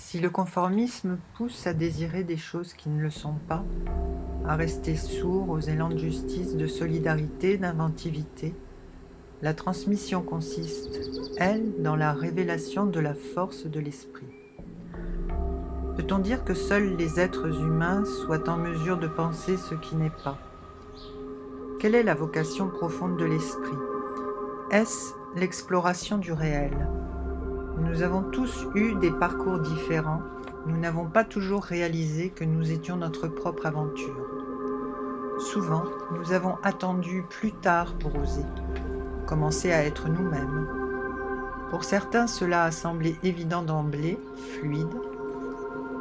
Si le conformisme pousse à désirer des choses qui ne le sont pas, à rester sourd aux élans de justice, de solidarité, d'inventivité, la transmission consiste, elle, dans la révélation de la force de l'esprit. Peut-on dire que seuls les êtres humains soient en mesure de penser ce qui n'est pas? Quelle est la vocation profonde de l'esprit? Est-ce l'exploration du réel? Nous avons tous eu des parcours différents, nous n'avons pas toujours réalisé que nous étions notre propre aventure. Souvent, nous avons attendu plus tard pour oser, commencer à être nous-mêmes. Pour certains, cela a semblé évident d'emblée, fluide.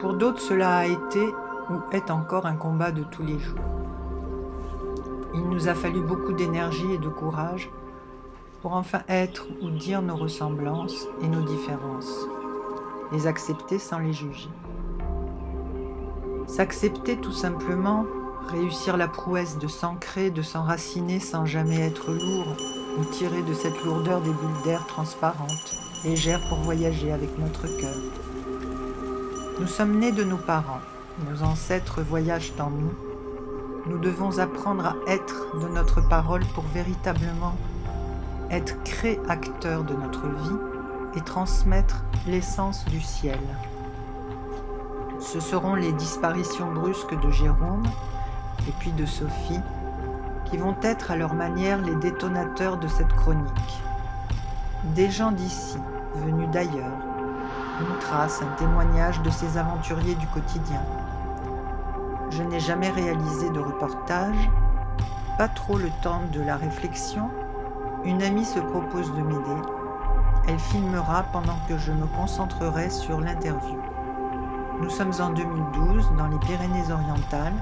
Pour d'autres, cela a été ou est encore un combat de tous les jours. Il nous a fallu beaucoup d'énergie et de courage pour enfin être ou dire nos ressemblances et nos différences, les accepter sans les juger. S'accepter tout simplement, réussir la prouesse de s'ancrer, de s'enraciner sans jamais être lourd, ou tirer de cette lourdeur des bulles d'air transparentes, légères pour voyager avec notre cœur. Nous sommes nés de nos parents, nos ancêtres voyagent en nous. Nous devons apprendre à être de notre parole pour véritablement être créateurs de notre vie et transmettre l'essence du ciel. Ce seront les disparitions brusques de Jérôme et puis de Sophie qui vont être à leur manière les détonateurs de cette chronique. Des gens d'ici, venus d'ailleurs, une trace, un témoignage de ces aventuriers du quotidien. Je n'ai jamais réalisé de reportage, pas trop le temps de la réflexion. Une amie se propose de m'aider. Elle filmera pendant que je me concentrerai sur l'interview. Nous sommes en 2012 dans les Pyrénées-Orientales.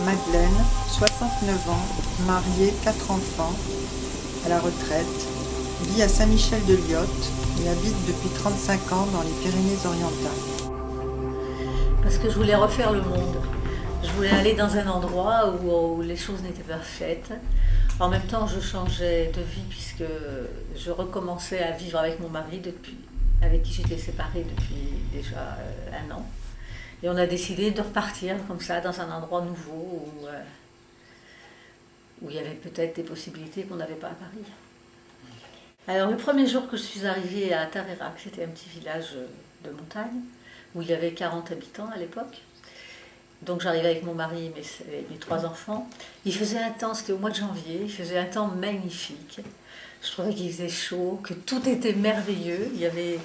Madeleine, 69 ans, mariée, 4 enfants, à la retraite, vit à Saint-Michel-de-Lyotte et habite depuis 35 ans dans les Pyrénées-Orientales. Parce que je voulais refaire le monde. Je voulais aller dans un endroit où les choses n'étaient pas faites. En même temps, je changeais de vie puisque je recommençais à vivre avec mon mari, avec qui j'étais séparée depuis déjà un an. Et on a décidé de repartir comme ça dans un endroit nouveau où il y avait peut-être des possibilités qu'on n'avait pas à Paris. Alors le premier jour que je suis arrivée à Tarerac, c'était un petit village de montagne où il y avait 40 habitants à l'époque. Donc j'arrivais avec mon mari et mes 3 enfants. Il faisait un temps, c'était au mois de janvier, il faisait un temps magnifique. Je trouvais qu'il faisait chaud, que tout était merveilleux. Il y avait,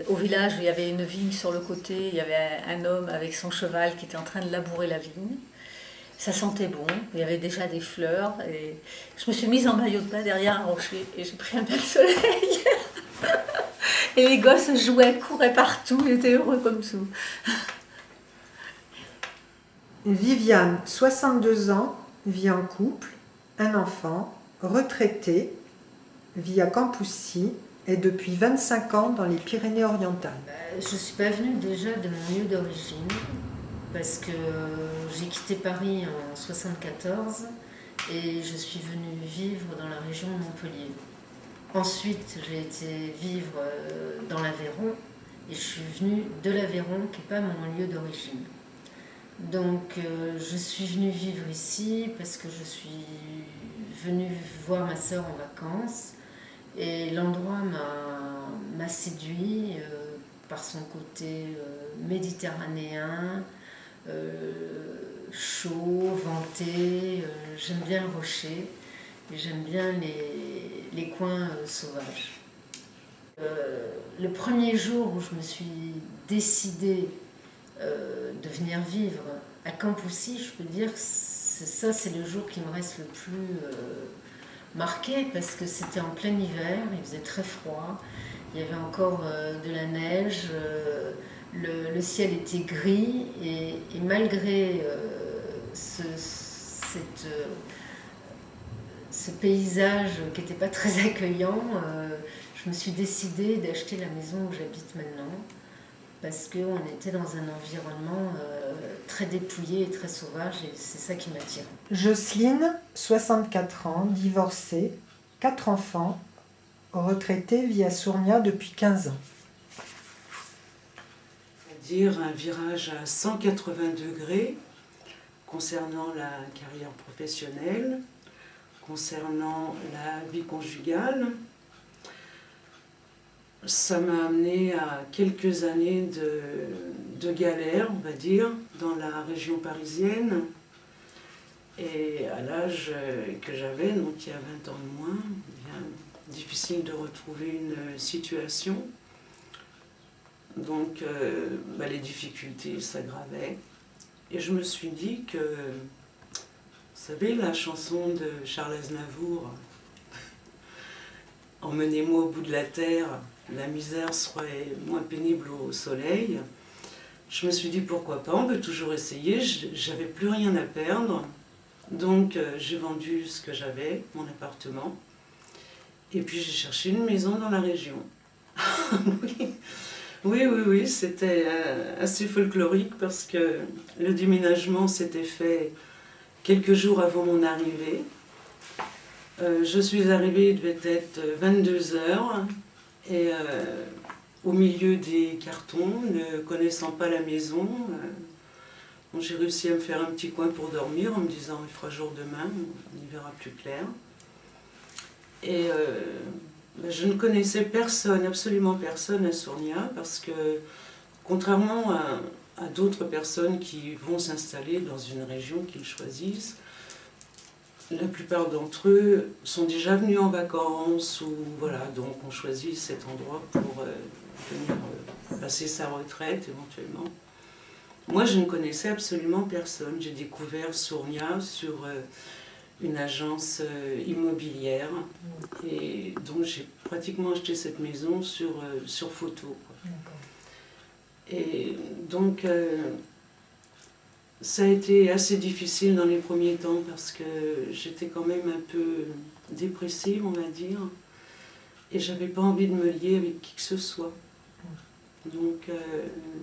au village, il y avait une vigne sur le côté, il y avait un homme avec son cheval qui était en train de labourer la vigne. Ça sentait bon, il y avait déjà des fleurs. Et je me suis mise en maillot de bain derrière un rocher et j'ai pris un bain de soleil. Et les gosses jouaient, couraient partout, ils étaient heureux comme tout. Viviane, 62 ans, vit en couple, un enfant, retraitée, vit à Campoussy et depuis 25 ans dans les Pyrénées-Orientales. Je ne suis pas venue déjà de mon lieu d'origine parce que j'ai quitté Paris en 1974 et je suis venue vivre dans la région de Montpellier. Ensuite, j'ai été vivre dans l'Aveyron et je suis venue de l'Aveyron qui n'est pas mon lieu d'origine. Donc je suis venue vivre ici parce que je suis venue voir ma sœur en vacances et l'endroit m'a séduit par son côté méditerranéen, chaud, venté. J'aime bien le rocher et j'aime bien les coins sauvages. Le premier jour où je me suis décidée de venir vivre à Campoussy, je peux dire que c'est le jour qui me reste le plus marqué parce que c'était en plein hiver, il faisait très froid, il y avait encore de la neige, le ciel était gris et malgré ce paysage qui n'était pas très accueillant, je me suis décidée d'acheter la maison où j'habite maintenant parce qu'on était dans un environnement très dépouillé et très sauvage et c'est ça qui m'attire. Jocelyne, 64 ans, divorcée, 4 enfants, Retraité, vit à Sournia depuis 15 ans. Dire un virage à 180 degrés concernant la carrière professionnelle, concernant la vie conjugale. Ça m'a amené à quelques années de galère, on va dire, dans la région parisienne. Et à l'âge que j'avais, donc il y a 20 ans de moins, bien difficile de retrouver une situation. Donc les difficultés s'aggravaient. Et je me suis dit que, vous savez, la chanson de Charles Aznavour, « Emmenez-moi au bout de la terre, la misère serait moins pénible au soleil », je me suis dit pourquoi pas, on peut toujours essayer, j'avais plus rien à perdre. Donc j'ai vendu ce que j'avais, mon appartement, et puis j'ai cherché une maison dans la région. Oui, c'était assez folklorique parce que le déménagement s'était fait quelques jours avant mon arrivée. Je suis arrivée, il devait être 22 h, et au milieu des cartons, ne connaissant pas la maison, j'ai réussi à me faire un petit coin pour dormir en me disant il fera jour demain, on y verra plus clair. Et je ne connaissais personne, absolument personne à Sournia, parce que contrairement à d'autres personnes qui vont s'installer dans une région qu'ils choisissent, la plupart d'entre eux sont déjà venus en vacances, ou voilà, donc on choisit cet endroit pour venir passer sa retraite éventuellement. Moi, je ne connaissais absolument personne. J'ai découvert Sournia sur une agence immobilière, et donc j'ai pratiquement acheté cette maison sur photo. Et donc ça a été assez difficile dans les premiers temps parce que j'étais quand même un peu dépressive, on va dire, et j'avais pas envie de me lier avec qui que ce soit. Donc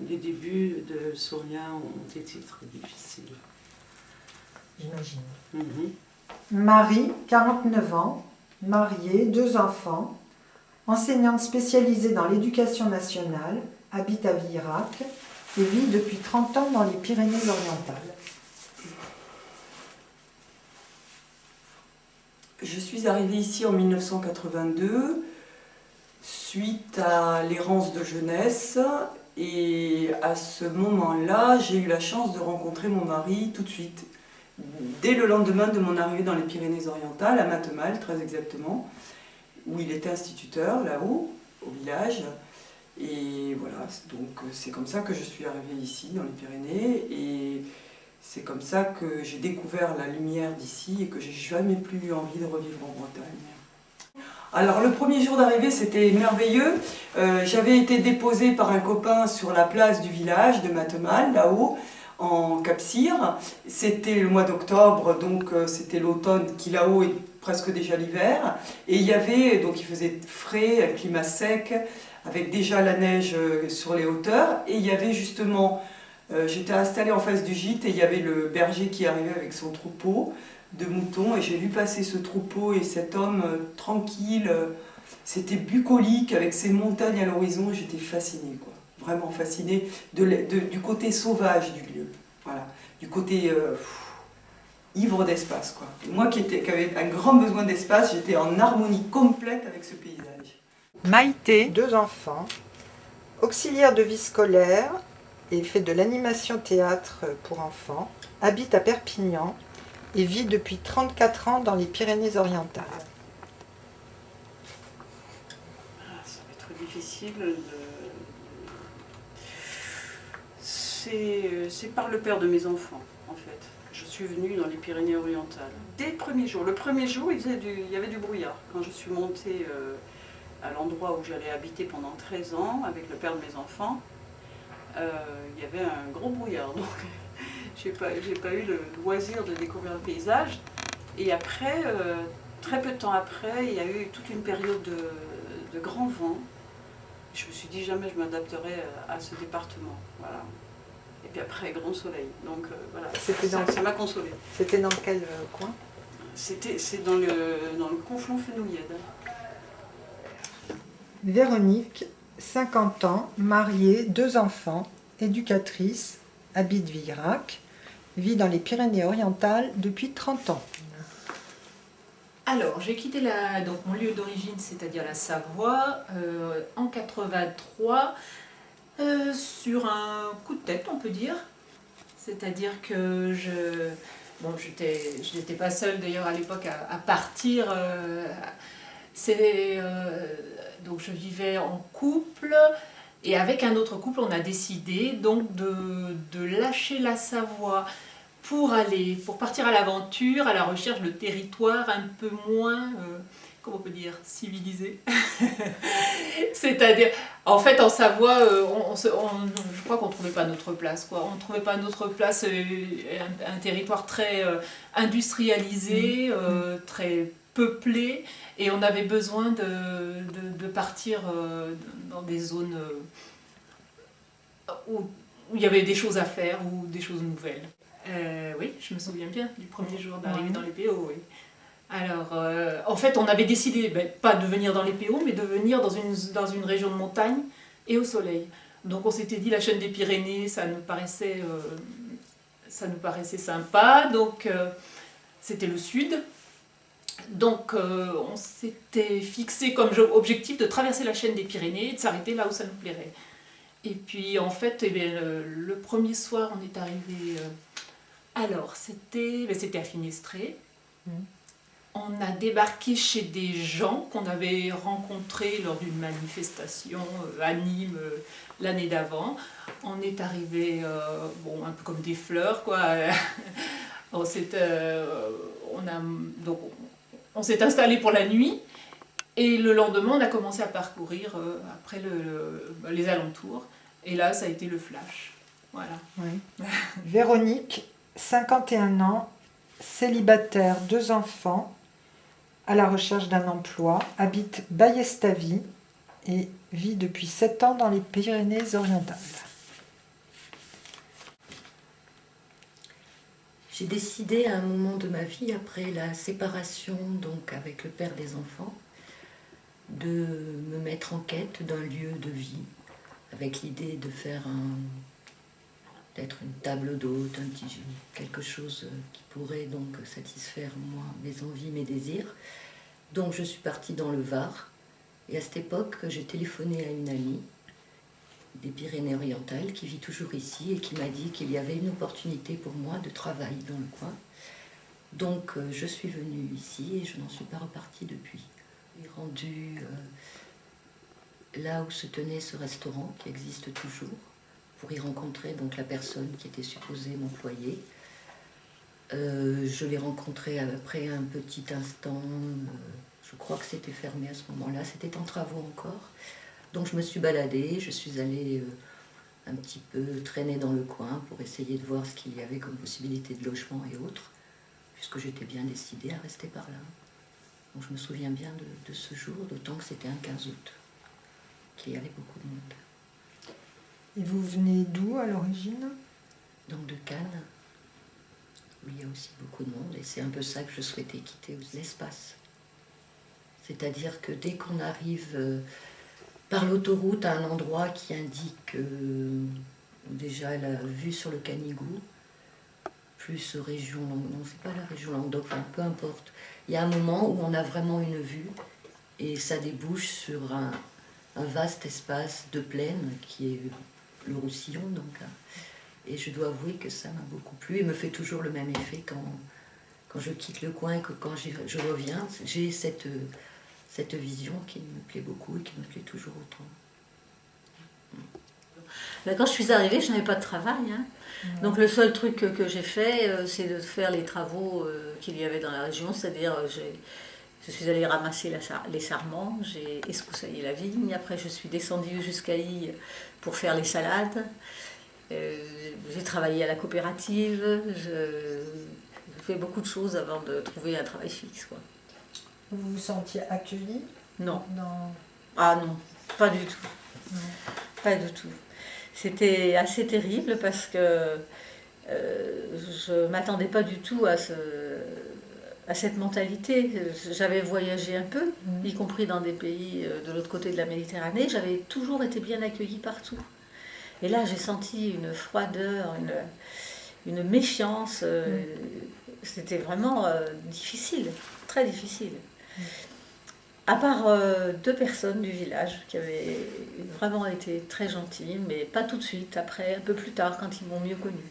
les débuts de Sournia ont été très difficiles. J'imagine. Marie, 49 ans, mariée, 2 enfants, enseignante spécialisée dans l'éducation nationale, habite à Villerac et vit depuis 30 ans dans les Pyrénées-Orientales. Je suis arrivée ici en 1982 suite à l'errance de jeunesse, et à ce moment-là, j'ai eu la chance de rencontrer mon mari tout de suite, dès le lendemain de mon arrivée dans les Pyrénées-Orientales, à Matemal très exactement, où il était instituteur là-haut, au village. Et voilà, donc c'est comme ça que je suis arrivée ici dans les Pyrénées, et c'est comme ça que j'ai découvert la lumière d'ici et que j'ai jamais plus eu envie de revivre en Bretagne. Alors le premier jour d'arrivée, c'était merveilleux. J'avais été déposée par un copain sur la place du village de Matemal, là-haut, en Cap-Cire. C'était le mois d'octobre, donc c'était l'automne qui là-haut est presque déjà l'hiver. Et il y avait, donc il faisait frais, un climat sec, avec déjà la neige sur les hauteurs. Et il y avait justement, j'étais installée en face du gîte et il y avait le berger qui arrivait avec son troupeau de moutons, et j'ai vu passer ce troupeau et cet homme tranquille, c'était bucolique avec ces montagnes à l'horizon. J'étais fascinée, quoi, vraiment fascinée du côté sauvage du lieu, voilà, du côté ivre d'espace, quoi. Et moi qui avais un grand besoin d'espace, j'étais en harmonie complète avec ce paysage. Maïté, 2 enfants, auxiliaire de vie scolaire et fait de l'animation théâtre pour enfants, habite à Perpignan et vit depuis 34 ans dans les Pyrénées-Orientales. Ça va être difficile. C'est par le père de mes enfants, en fait. Je suis venue dans les Pyrénées-Orientales. Dès le premier jour. Le premier jour, il y avait du brouillard. Quand je suis montée à l'endroit où j'allais habiter pendant 13 ans, avec le père de mes enfants, il y avait un gros brouillard. Donc, j'ai pas eu le loisir de découvrir le paysage. Et après, très peu de temps après, il y a eu toute une période de grand vent. Je me suis dit jamais je m'adapterai à ce département. Voilà. Et puis après, grand soleil. Donc voilà, ça m'a consolée. C'était dans quel coin? C'est dans le conflent Fenouillède. Véronique, 50 ans, mariée, 2 enfants, éducatrice, habite Villerac, vit dans les Pyrénées-Orientales depuis 30 ans. Alors, j'ai quitté donc mon lieu d'origine, c'est-à-dire la Savoie, en 83, sur un coup de tête, on peut dire. C'est-à-dire que bon, je n'étais pas seule d'ailleurs à l'époque à partir. Donc je vivais en couple et avec un autre couple, on a décidé donc de lâcher la Savoie pour partir à l'aventure, à la recherche de territoires un peu moins, comment on peut dire, civilisés. C'est-à-dire, en fait, en Savoie, je crois qu'on ne trouvait pas notre place, quoi. On ne trouvait pas notre place, un territoire très industrialisé, très peuplé, et on avait besoin de partir dans des zones où il y avait des choses à faire ou des choses nouvelles. Oui, je me souviens bien du premier jour d'arrivée dans les PO, oui. Alors, en fait, on avait décidé, pas de venir dans les PO, mais de venir dans une région de montagne et au soleil. Donc on s'était dit, la chaîne des Pyrénées, ça nous paraissait sympa, donc c'était le sud. Donc on s'était fixé comme objectif de traverser la chaîne des Pyrénées et de s'arrêter là où ça nous plairait. Et puis en fait, le premier soir, on est arrivé... alors, c'était à Finestré. On a débarqué chez des gens qu'on avait rencontrés lors d'une manifestation à Nîmes l'année d'avant. On est arrivé, un peu comme des fleurs, quoi. On s'est installé pour la nuit et le lendemain, on a commencé à parcourir après les alentours. Et là, ça a été le flash. Voilà. Oui. Véronique, 51 ans, célibataire, 2 enfants, à la recherche d'un emploi, habite Baillestavie et vit depuis 7 ans dans les Pyrénées-Orientales. J'ai décidé à un moment de ma vie, après la séparation donc avec le père des enfants, de me mettre en quête d'un lieu de vie, avec l'idée de faire peut-être une table d'hôte, quelque chose qui pourrait donc satisfaire moi, mes envies, mes désirs. Donc je suis partie dans le Var, et à cette époque j'ai téléphoné à une amie des Pyrénées-Orientales qui vit toujours ici et qui m'a dit qu'il y avait une opportunité pour moi de travail dans le coin. Donc je suis venue ici et je n'en suis pas repartie depuis. Je suis rendue là où se tenait ce restaurant qui existe toujours, pour y rencontrer donc la personne qui était supposée m'employer. Je l'ai rencontré après un petit instant, je crois que c'était fermé à ce moment-là, c'était en travaux encore. Donc je me suis baladée, je suis allée un petit peu traîner dans le coin pour essayer de voir ce qu'il y avait comme possibilité de logement et autres, puisque j'étais bien décidée à rester par là. Donc je me souviens bien de ce jour, d'autant que c'était un 15 août, qu'il y avait beaucoup de monde. Et vous venez d'où à l'origine? Donc de Cannes, où il y a aussi beaucoup de monde, et c'est un peu ça que je souhaitais quitter, l'espace. C'est-à-dire que dès qu'on arrive par l'autoroute à un endroit qui indique déjà la vue sur le Canigou, plus région Languedoc, non c'est pas la région Languedoc, enfin peu importe. Il y a un moment où on a vraiment une vue et ça débouche sur un vaste espace de plaine qui est le Roussillon donc. Et je dois avouer que ça m'a beaucoup plu et me fait toujours le même effet quand je quitte le coin et que quand je reviens, j'ai cette vision qui me plaît beaucoup et qui me plaît toujours autant. Là, quand je suis arrivée, je n'avais pas de travail. Hein. Donc le seul truc que j'ai fait, c'est de faire les travaux qu'il y avait dans la région, c'est-à-dire je suis allée ramasser les sarments, j'ai escoussaillé la vigne, après je suis descendue jusqu'à Y pour faire les salades. J'ai travaillé à la coopérative, j'ai fait beaucoup de choses avant de trouver un travail fixe, quoi. Vous vous sentiez accueillie? Non. Dans... Ah non, pas du tout. Non. Pas du tout. C'était assez terrible parce que je ne m'attendais pas du tout à à cette mentalité. J'avais voyagé un peu, y compris dans des pays de l'autre côté de la Méditerranée. J'avais toujours été bien accueillie partout. Et là, j'ai senti une froideur, une méfiance. C'était vraiment difficile, très difficile. À part 2 personnes du village qui avaient vraiment été très gentilles, mais pas tout de suite, après, un peu plus tard, quand ils m'ont mieux connue.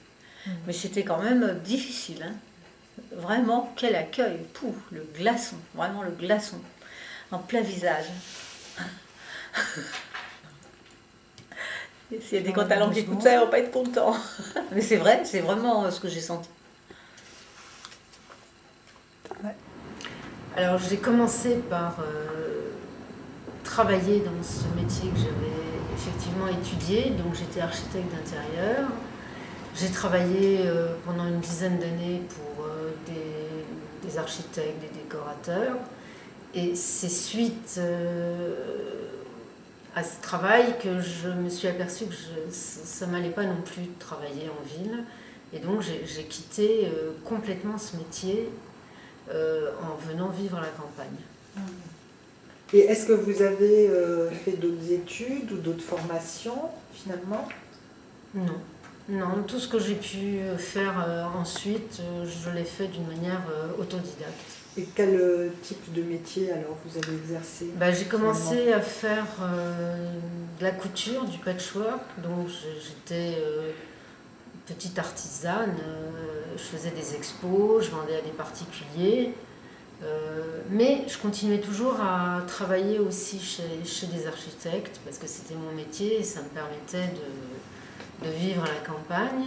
Mais c'était quand même difficile. Hein. Vraiment, quel accueil. Pouh, le glaçon, vraiment le glaçon, en plein visage. S'il y a des Catalans qui écoutent ça, ils vont pas être contents. Mais c'est vrai, c'est vraiment ce que j'ai senti. Alors j'ai commencé par travailler dans ce métier que j'avais effectivement étudié, donc j'étais architecte d'intérieur. J'ai travaillé pendant une dizaine d'années pour des architectes, des décorateurs, et c'est suite à ce travail que je me suis aperçue que ça ne m'allait pas non plus de travailler en ville, et donc j'ai quitté complètement ce métier en venant vivre à la campagne. Et est-ce que vous avez fait d'autres études ou d'autres formations finalement? Non. Non, tout ce que j'ai pu faire ensuite, je l'ai fait d'une manière autodidacte. Et quel type de métier alors vous avez exercé? J'ai commencé à faire de la couture, du patchwork, donc j'étais petite artisane, je faisais des expos, je vendais à des particuliers, mais je continuais toujours à travailler aussi chez des architectes parce que c'était mon métier et ça me permettait de vivre à la campagne.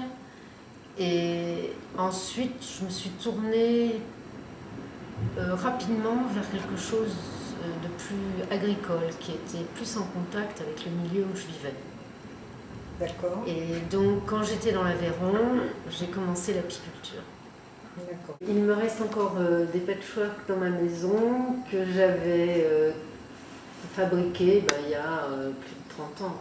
Et ensuite, je me suis tournée rapidement vers quelque chose de plus agricole, qui était plus en contact avec le milieu où je vivais. D'accord. Et donc, quand j'étais dans l'Aveyron, j'ai commencé l'apiculture. D'accord. Il me reste encore des patchworks dans ma maison que j'avais fabriqués il y a plus de 30 ans.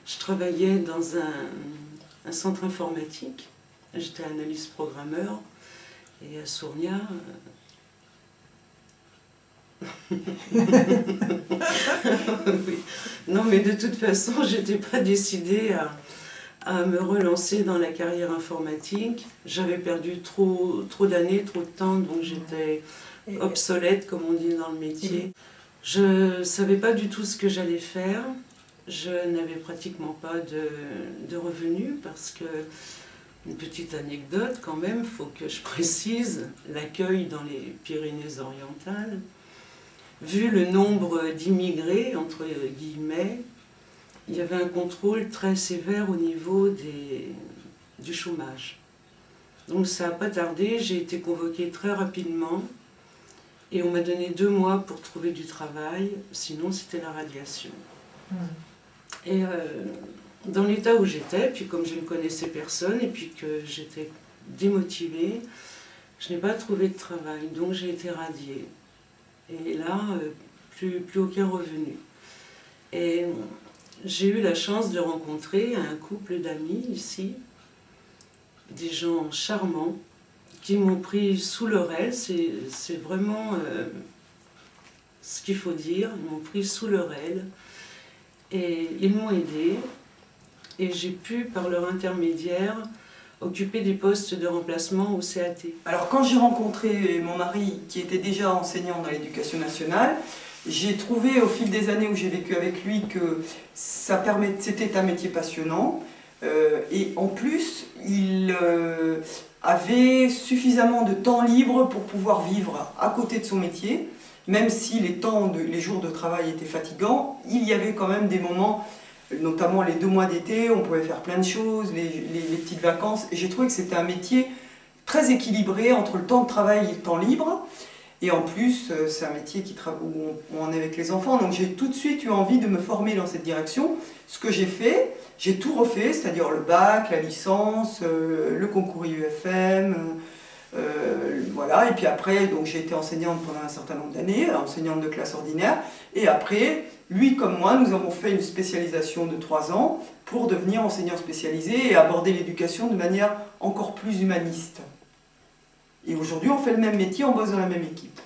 Je travaillais dans un centre informatique. J'étais analyste programmeur. Et à Sournia... oui. Non, mais de toute façon, je n'étais pas décidée à me relancer dans la carrière informatique. J'avais perdu trop d'années, trop de temps, donc j'étais obsolète, comme on dit dans le métier. Je ne savais pas du tout ce que j'allais faire. Je n'avais pratiquement pas de revenus parce que, une petite anecdote quand même, il faut que je précise, l'accueil dans les Pyrénées-Orientales, vu le nombre d'immigrés, entre guillemets, il y avait un contrôle très sévère au niveau du chômage. Donc ça n'a pas tardé, j'ai été convoquée très rapidement et on m'a donné 2 mois pour trouver du travail, sinon c'était la radiation. Et dans l'état où j'étais, puis comme je ne connaissais personne et puis que j'étais démotivée, je n'ai pas trouvé de travail, donc j'ai été radiée. Et là, plus aucun revenu. Et j'ai eu la chance de rencontrer un couple d'amis ici, des gens charmants, qui m'ont pris sous leur aile, c'est vraiment ce qu'il faut dire, ils m'ont pris sous leur aile, et ils m'ont aidée, et j'ai pu, par leur intermédiaire, occuper des postes de remplacement au CAT. Alors quand j'ai rencontré mon mari, qui était déjà enseignant dans l'éducation nationale, j'ai trouvé au fil des années où j'ai vécu avec lui que c'était un métier passionnant. Et en plus, il avait suffisamment de temps libre pour pouvoir vivre à côté de son métier. Même si les jours de travail étaient fatigants, il y avait quand même des moments, notamment les 2 mois d'été, on pouvait faire plein de choses, les petites vacances. Et j'ai trouvé que c'était un métier très équilibré entre le temps de travail et le temps libre. Et en plus, c'est un métier où on est avec les enfants. Donc j'ai tout de suite eu envie de me former dans cette direction. Ce que j'ai fait, j'ai tout refait, c'est-à-dire le bac, la licence, le concours IUFM, Voilà, et puis après, donc j'ai été enseignante pendant un certain nombre d'années, enseignante de classe ordinaire, et après, lui comme moi, nous avons fait une spécialisation de 3 ans pour devenir enseignant spécialisé et aborder l'éducation de manière encore plus humaniste. Et aujourd'hui, on fait le même métier, on bosse dans la même équipe.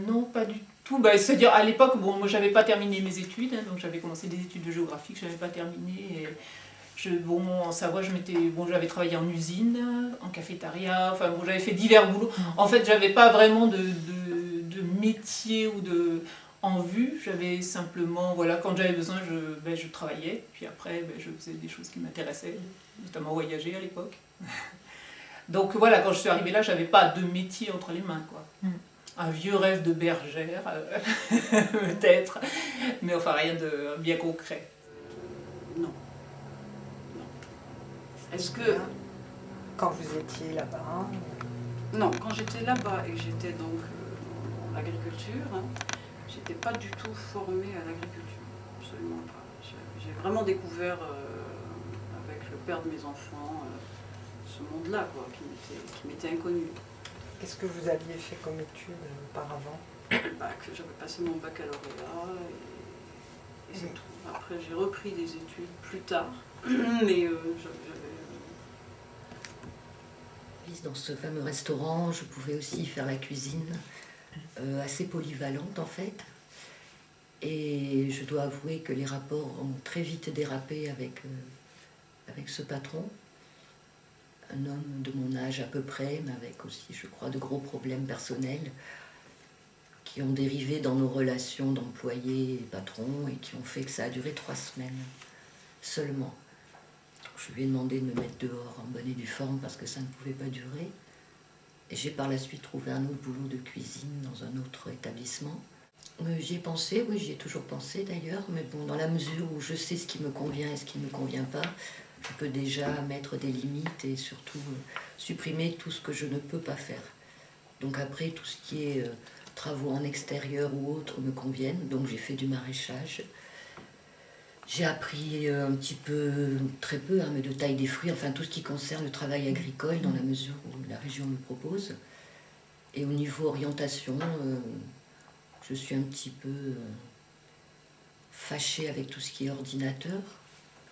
Non, pas du tout. Bah, c'est-à-dire, à l'époque, bon, moi, j'avais pas terminé mes études, hein, donc j'avais commencé des études de géographie que j'avais pas terminées. Bon, en Savoie, j'avais travaillé en usine, en cafétéria, enfin, bon, j'avais fait divers boulots. En fait, j'avais pas vraiment de métier ou en vue. J'avais simplement, voilà, quand j'avais besoin, je travaillais. Puis après, je faisais des choses qui m'intéressaient, notamment voyager à l'époque. Donc voilà, quand je suis arrivée là, j'avais pas de métier entre les mains, quoi. Un vieux rêve de bergère, peut-être, mais enfin rien de bien concret. Non. Est-ce que... Quand vous étiez là-bas? Non, quand j'étais là-bas et que j'étais donc en agriculture, j'étais pas du tout formée à l'agriculture, absolument pas. J'ai vraiment découvert avec le père de mes enfants ce monde-là, quoi, qui m'était inconnu. Qu'est-ce que vous aviez fait comme études auparavant? Que j'avais passé mon baccalauréat et c'est tout. Après j'ai repris des études plus tard, mais Dans ce fameux restaurant, je pouvais aussi faire la cuisine, assez polyvalente en fait. Et je dois avouer que les rapports ont très vite dérapé avec ce patron. Un homme de mon âge à peu près, mais avec aussi, je crois, de gros problèmes personnels qui ont dérivé dans nos relations d'employés et patrons et qui ont fait que ça a duré 3 semaines seulement. Je lui ai demandé de me mettre dehors en bonne et due forme parce que ça ne pouvait pas durer. Et j'ai par la suite trouvé un autre boulot de cuisine dans un autre établissement. J'y ai pensé, oui, j'y ai toujours pensé d'ailleurs, mais bon, dans la mesure où je sais ce qui me convient et ce qui ne me convient pas, je peux déjà mettre des limites et surtout supprimer tout ce que je ne peux pas faire. Donc après, tout ce qui est travaux en extérieur ou autre me conviennent, donc j'ai fait du maraîchage. J'ai appris un petit peu, très peu, mais de taille des fruits, enfin tout ce qui concerne le travail agricole dans la mesure où la région me propose. Et au niveau orientation, je suis un petit peu fâchée avec tout ce qui est ordinateur.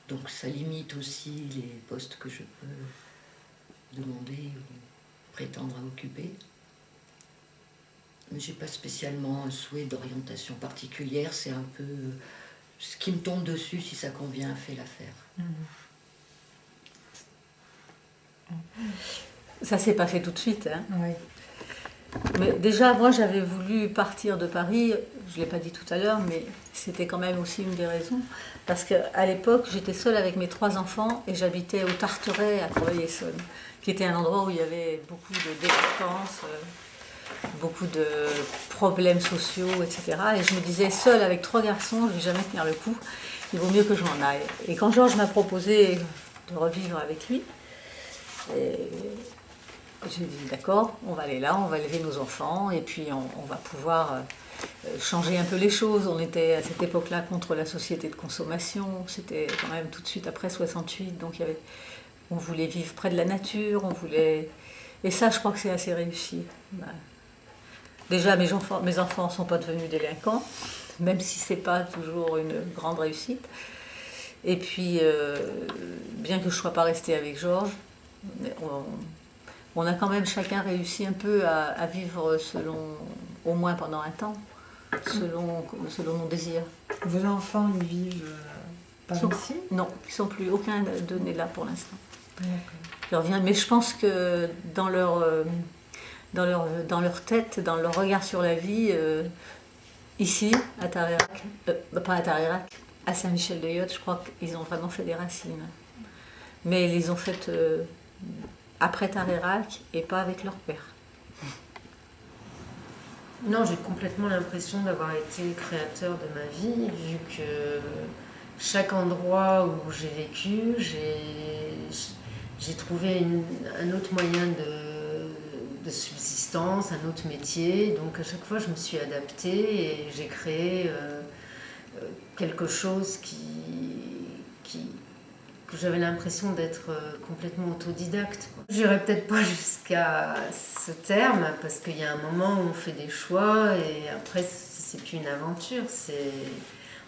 Donc ça limite aussi les postes que je peux demander ou prétendre à occuper. Mais j'ai pas spécialement un souhait d'orientation particulière, c'est un peu... Ce qui me tombe dessus, si ça convient, fait l'affaire. Ça s'est pas fait tout de suite, hein. Oui. Mais déjà, moi, j'avais voulu partir de Paris, je ne l'ai pas dit tout à l'heure, mais c'était quand même aussi une des raisons. Parce qu'à l'époque, j'étais seule avec mes 3 enfants et j'habitais au Tarteret à Corbeil-Essonnes, qui était un endroit où il y avait beaucoup de délinquance, beaucoup de problèmes sociaux, etc. Et je me disais, seule avec 3 garçons, je ne vais jamais tenir le coup, il vaut mieux que je m'en aille. Et quand Georges m'a proposé de revivre avec lui, j'ai dit d'accord, on va aller là, on va élever nos enfants et puis on va pouvoir changer un peu les choses. On était à cette époque-là contre la société de consommation, c'était quand même tout de suite après 68, donc on voulait vivre près de la nature, et ça je crois que c'est assez réussi. Déjà mes enfants ne sont pas devenus délinquants, même si ce n'est pas toujours une grande réussite. Et puis, bien que je ne sois pas restée avec Georges, on a quand même chacun réussi un peu à vivre au moins pendant un temps, selon nos désirs. Vos enfants, ils vivent pas ici? Non, ils ne sont plus. Aucun d'eux n'est là pour l'instant. D'accord. Je reviens, mais je pense que dans leur tête, dans leur regard sur la vie, ici, à Tareyrac, pas à Tareyrac, à Saint-Michel-de-Yotte, je crois qu'ils ont vraiment fait des racines. Mais ils les ont faites après Tareyrac et pas avec leur père. Non, j'ai complètement l'impression d'avoir été créateur de ma vie, vu que chaque endroit où j'ai vécu, j'ai trouvé un autre moyen de subsistance, un autre métier. Donc à chaque fois, je me suis adaptée et j'ai créé quelque chose qui que j'avais l'impression d'être complètement autodidacte. Je n'irai peut-être pas jusqu'à ce terme, parce qu'il y a un moment où on fait des choix et après c'est plus une aventure,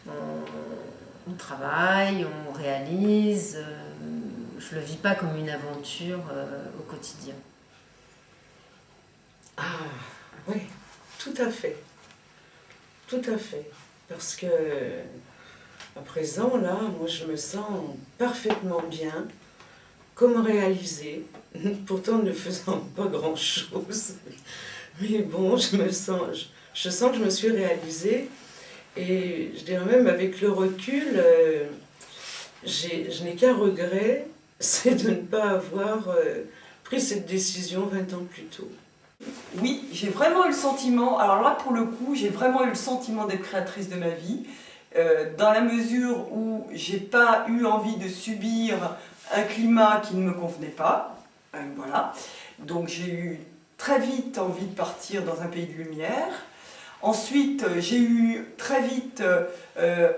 on travaille, on réalise. Je le vis pas comme une aventure au quotidien. Ah, oui, tout à fait. Tout à fait. Parce que, à présent, là, moi, je me sens parfaitement bien, comme réalisée, pourtant ne faisant pas grand-chose. Mais bon, je sens que je me suis réalisée. Et je dirais même, avec le recul, je n'ai qu'un regret, c'est de ne pas avoir pris cette décision 20 ans plus tôt. Oui, j'ai vraiment eu le sentiment, alors là pour le coup, j'ai vraiment eu le sentiment d'être créatrice de ma vie, dans la mesure où j'ai pas eu envie de subir un climat qui ne me convenait pas, voilà. Donc j'ai eu très vite envie de partir dans un pays de lumière. Ensuite, j'ai eu très vite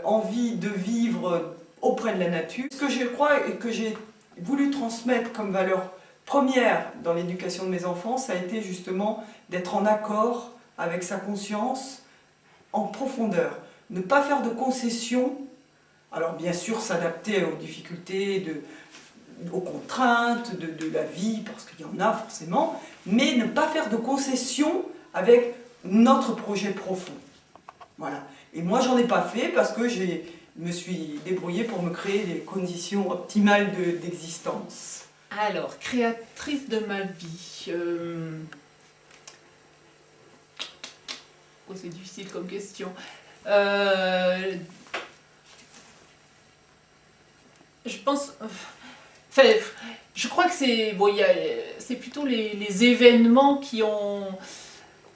envie de vivre auprès de la nature. Ce que je crois et que j'ai voulu transmettre comme valeur première dans l'éducation de mes enfants, ça a été justement d'être en accord avec sa conscience en profondeur. Ne pas faire de concessions, alors bien sûr s'adapter aux difficultés, aux contraintes de la vie, parce qu'il y en a forcément, mais ne pas faire de concessions avec notre projet profond. Voilà. Et moi, j'en ai pas fait parce que je me suis débrouillée pour me créer les conditions optimales d'existence. Alors, créatrice de ma vie. Oh, c'est difficile comme question. Je pense. Enfin, je crois que c'est bon, c'est plutôt les événements qui ont.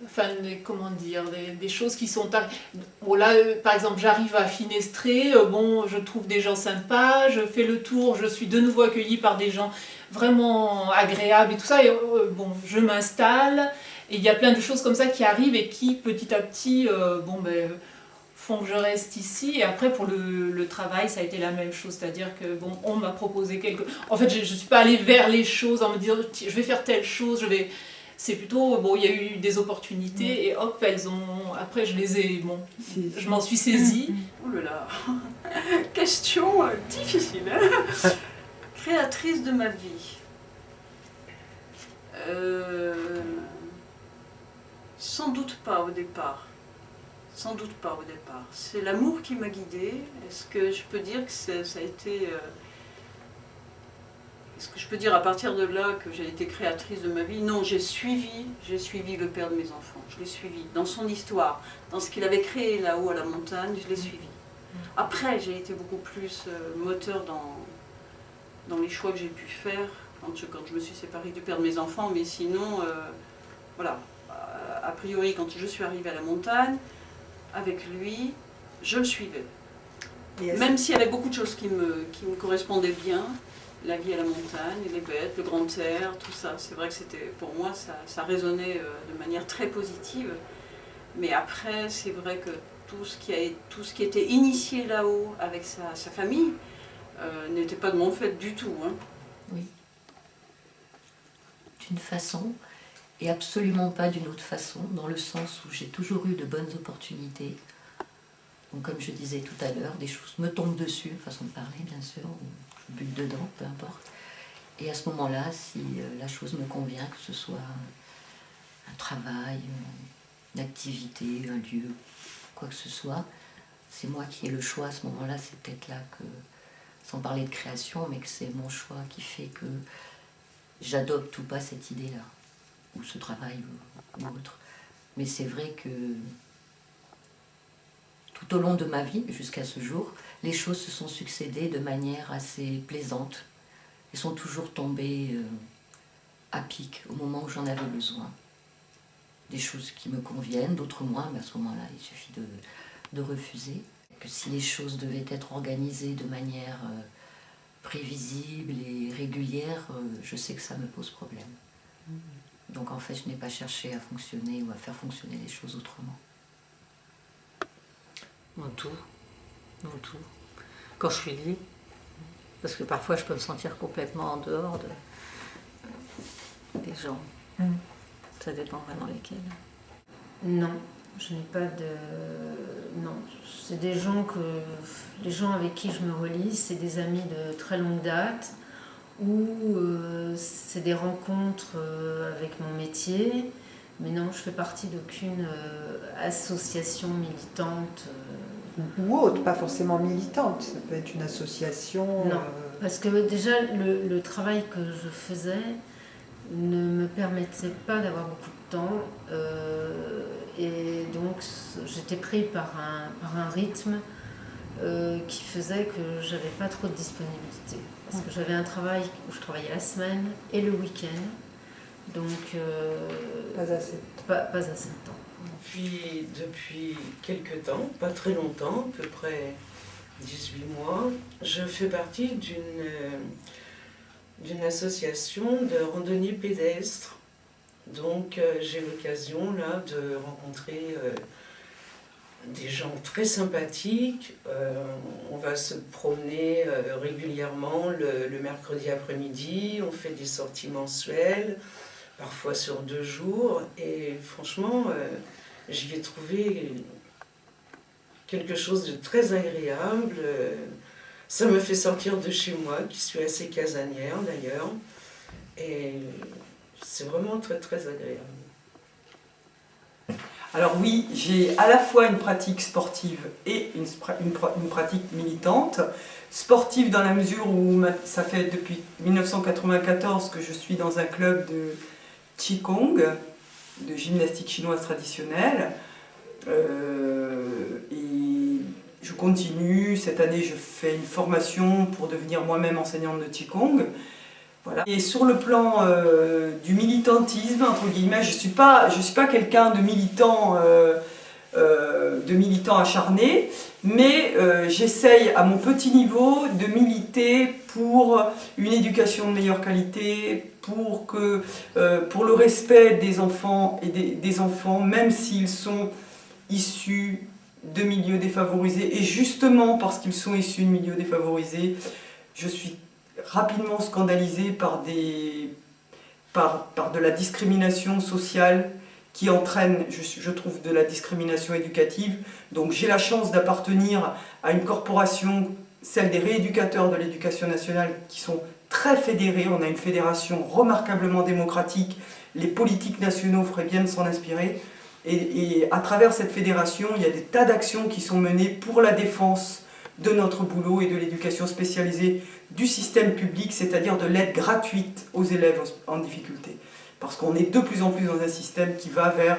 Enfin, comment dire, des choses qui sont... Bon, là, par exemple, j'arrive à Finestré, bon, je trouve des gens sympas, je fais le tour, je suis de nouveau accueillie par des gens vraiment agréables et tout ça, et bon, je m'installe, et il y a plein de choses comme ça qui arrivent et qui, petit à petit, bon, ben, font que je reste ici. Et après, pour le travail, ça a été la même chose, c'est-à-dire que, bon, on m'a proposé En fait, je ne suis pas allée vers les choses en me disant, je vais faire telle chose, je vais... C'est plutôt, bon, il y a eu des opportunités et hop, elles ont... Après, je les ai... Bon, je m'en suis saisie. Oh là là, question difficile. Hein. Créatrice de ma vie. Sans doute pas au départ. Sans doute pas au départ. C'est l'amour qui m'a guidée. Est-ce que je peux dire que ça a été... Est-ce que je peux dire à partir de là que j'ai été créatrice de ma vie? Non, j'ai suivi le père de mes enfants. Je l'ai suivi dans son histoire, dans ce qu'il avait créé là-haut à la montagne, je l'ai suivi. Après, j'ai été beaucoup plus moteur dans les choix que j'ai pu faire quand je me suis séparée du père de mes enfants. Mais sinon, voilà, a priori, quand je suis arrivée à la montagne, avec lui, je le suivais. Même s'il y avait beaucoup de choses qui me correspondaient bien. La vie à la montagne, les bêtes, le grand air, tout ça. C'est vrai que c'était, pour moi, ça résonnait de manière très positive. Mais après, c'est vrai que tout ce qui était initié là-haut avec sa famille n'était pas de mon fait du tout. Hein. Oui. D'une façon, et absolument pas d'une autre façon, dans le sens où j'ai toujours eu de bonnes opportunités. Donc, comme je disais tout à l'heure, des choses me tombent dessus, façon de parler, bien sûr, je bute dedans, peu importe. Et à ce moment-là, si la chose me convient, que ce soit un travail, une activité, un lieu, quoi que ce soit, c'est moi qui ai le choix à ce moment-là. C'est peut-être là que, sans parler de création, mais que c'est mon choix qui fait que j'adopte ou pas cette idée-là, ou ce travail ou autre. Mais c'est vrai que tout au long de ma vie, jusqu'à ce jour, les choses se sont succédées de manière assez plaisante et sont toujours tombées à pic au moment où j'en avais besoin. Des choses qui me conviennent, d'autres moins, mais à ce moment-là, il suffit de refuser. Que si les choses devaient être organisées de manière prévisible et régulière, je sais que ça me pose problème. Donc en fait, je n'ai pas cherché à fonctionner ou à faire fonctionner les choses autrement. Dans tout. Quand je suis libre. Parce que parfois je peux me sentir complètement en dehors des gens. Ça dépend vraiment lesquels. Non, je n'ai pas de... Non, c'est des gens les gens avec qui je me relie, c'est des amis de très longue date, ou c'est des rencontres avec mon métier. Mais non, je fais partie d'aucune association militante. Ou autre, pas forcément militante. Ça peut être une association. Non, parce que déjà, le travail que je faisais ne me permettait pas d'avoir beaucoup de temps. Et donc, j'étais prise par un rythme qui faisait que j'avais pas trop de disponibilité. Parce que j'avais un travail où je travaillais la semaine et le week-end. Donc, Pas assez. Pas assez de temps. Puis, depuis quelques temps, pas très longtemps, à peu près 18 mois, je fais partie d'une association de randonnée pédestre. Donc j'ai l'occasion là de rencontrer des gens très sympathiques. On va se promener régulièrement le mercredi après-midi, on fait des sorties mensuelles, parfois sur 2 jours, et franchement j'y ai trouvé quelque chose de très agréable. Ça me fait sortir de chez moi, qui suis assez casanière d'ailleurs, et c'est vraiment très très agréable. Alors oui, j'ai à la fois une pratique sportive et une pratique militante. Sportive dans la mesure où ça fait depuis 1994 que je suis dans un club de Qigong, de gymnastique chinoise traditionnelle. Et je continue, cette année je fais une formation pour devenir moi-même enseignante de Qigong. Voilà. Et sur le plan du militantisme, entre guillemets, je suis pas quelqu'un de militant acharné, mais j'essaye à mon petit niveau de militer pour une éducation de meilleure qualité, pour le respect des enfants et des enfants, même s'ils sont issus de milieux défavorisés. Et justement parce qu'ils sont issus de milieux défavorisés, je suis rapidement scandalisée par de la discrimination sociale qui entraîne, je trouve, de la discrimination éducative. Donc j'ai la chance d'appartenir à une corporation, celle des rééducateurs de l'éducation nationale, qui sont très fédérés. On a une fédération remarquablement démocratique. Les politiques nationaux feraient bien de s'en inspirer. Et à travers cette fédération, il y a des tas d'actions qui sont menées pour la défense de notre boulot et de l'éducation spécialisée du système public, c'est-à-dire de l'aide gratuite aux élèves en difficulté. Parce qu'on est de plus en plus dans un système qui va vers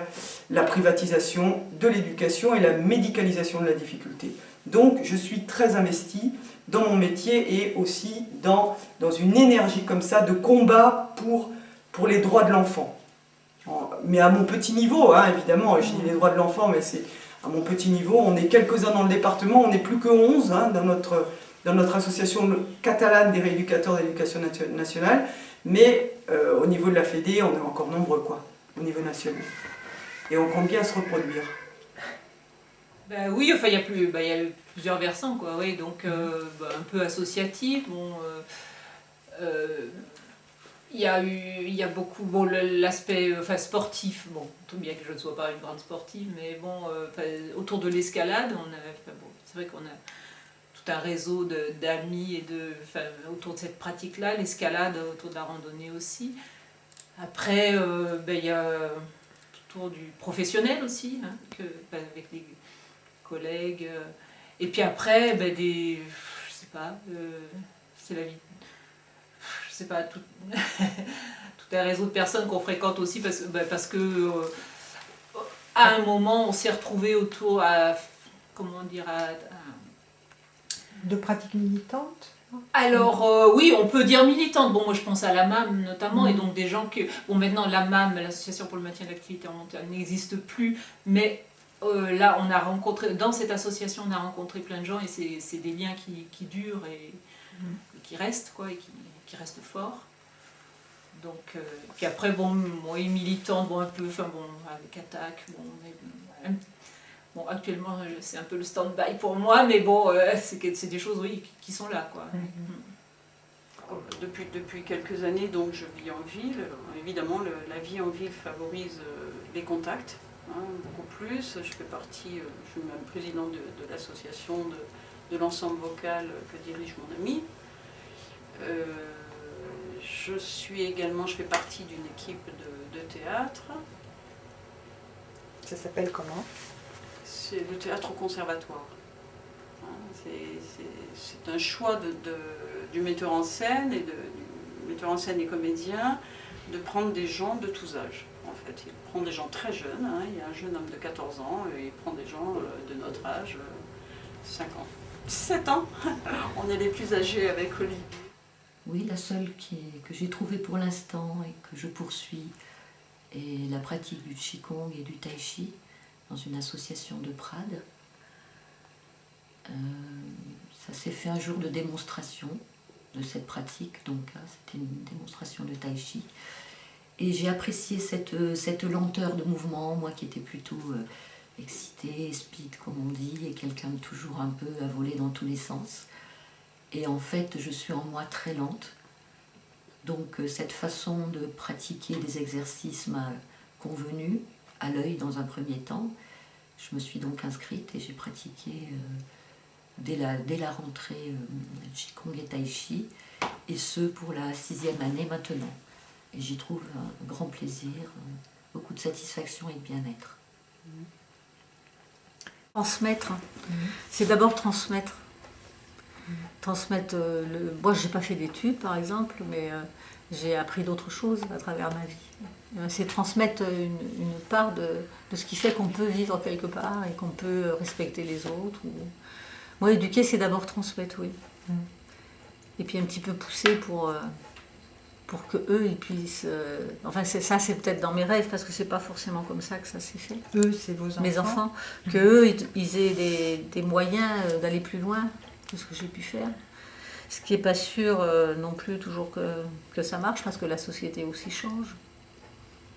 la privatisation de l'éducation et la médicalisation de la difficulté. Donc je suis très investie dans mon métier et aussi dans une énergie comme ça de combat pour les droits de l'enfant. Mais à mon petit niveau, hein, évidemment, je dis les droits de l'enfant, mais c'est à mon petit niveau. On est quelques-uns dans le département, on n'est plus que 11 hein, dans notre association catalane des rééducateurs de l'éducation nationale, mais au niveau de la Fédé, on est encore nombreux, quoi, au niveau national. Et on compte bien se reproduire. Ben oui, enfin, il y a plusieurs versants, quoi, oui, donc un peu associatif, bon... il y a beaucoup, bon, l'aspect sportif, bon, tout bien que je ne sois pas une grande sportive, mais bon, autour de l'escalade, c'est vrai qu'on a tout un réseau d'amis et autour de cette pratique-là, l'escalade, autour de la randonnée aussi. Après, il y a autour du professionnel aussi, hein, avec les collègues. Et puis après, je sais pas, c'est la vie. Je sais pas, tout un réseau de personnes qu'on fréquente aussi parce que à un moment on s'est retrouvés autour de pratiques militantes. Alors oui, on peut dire militante. Bon, moi je pense à la MAM notamment, et donc des gens que... Bon, maintenant la MAM, l'Association pour le maintien de l'activité en montagne, n'existe plus, mais là on a rencontré, dans cette association on a rencontré plein de gens, et c'est des liens qui durent et qui restent, quoi, et qui reste fort. Donc, puis après, bon, moi, militante, bon, un peu, avec Attaque, bon, actuellement, c'est un peu le stand-by pour moi, mais bon, c'est des choses, oui, qui sont là, quoi. Depuis quelques années, donc, je vis en ville. Évidemment, la vie en ville favorise les contacts, hein, beaucoup plus. Je fais partie, je suis même présidente de l'association de l'ensemble vocal que dirige mon ami. Je fais partie d'une équipe de théâtre. Ça s'appelle comment? C'est le théâtre au conservatoire. C'est un choix du metteur en scène et du metteur en scène et comédien de prendre des gens de tous âges. En fait, il prend des gens très jeunes, hein. Il y a un jeune homme de 14 ans et il prend des gens de notre âge, 5 ans. 7 ans. On est les plus âgés avec Olivier. Oui, la seule que j'ai trouvée pour l'instant et que je poursuis est la pratique du Qigong et du Tai Chi dans une association de Prades. Ça s'est fait un jour de démonstration de cette pratique, donc c'était une démonstration de Tai Chi. Et j'ai apprécié cette lenteur de mouvement, moi qui étais plutôt excitée, speed comme on dit, et quelqu'un de toujours un peu à voler dans tous les sens. Et en fait, je suis en moi très lente. Donc cette façon de pratiquer des exercices m'a convenu à l'œil dans un premier temps. Je me suis donc inscrite et j'ai pratiqué dès la rentrée Qigong et Tai Chi, et ce pour la 6e année maintenant. Et j'y trouve un grand plaisir, beaucoup de satisfaction et de bien-être. Transmettre, c'est d'abord transmettre. Transmettre moi, je n'ai pas fait d'études, par exemple, mais j'ai appris d'autres choses à travers ma vie. C'est transmettre une part de ce qui fait qu'on peut vivre quelque part et qu'on peut respecter les autres. Moi, éduquer, c'est d'abord transmettre, oui. Et puis un petit peu pousser pour que eux, ils puissent... enfin, ça, c'est peut-être dans mes rêves, parce que c'est pas forcément comme ça que ça s'est fait. Eux, c'est vos enfants? Mes enfants, que eux, ils aient des moyens d'aller plus loin que ce que j'ai pu faire. Ce qui n'est pas sûr non plus toujours que ça marche, parce que la société aussi change.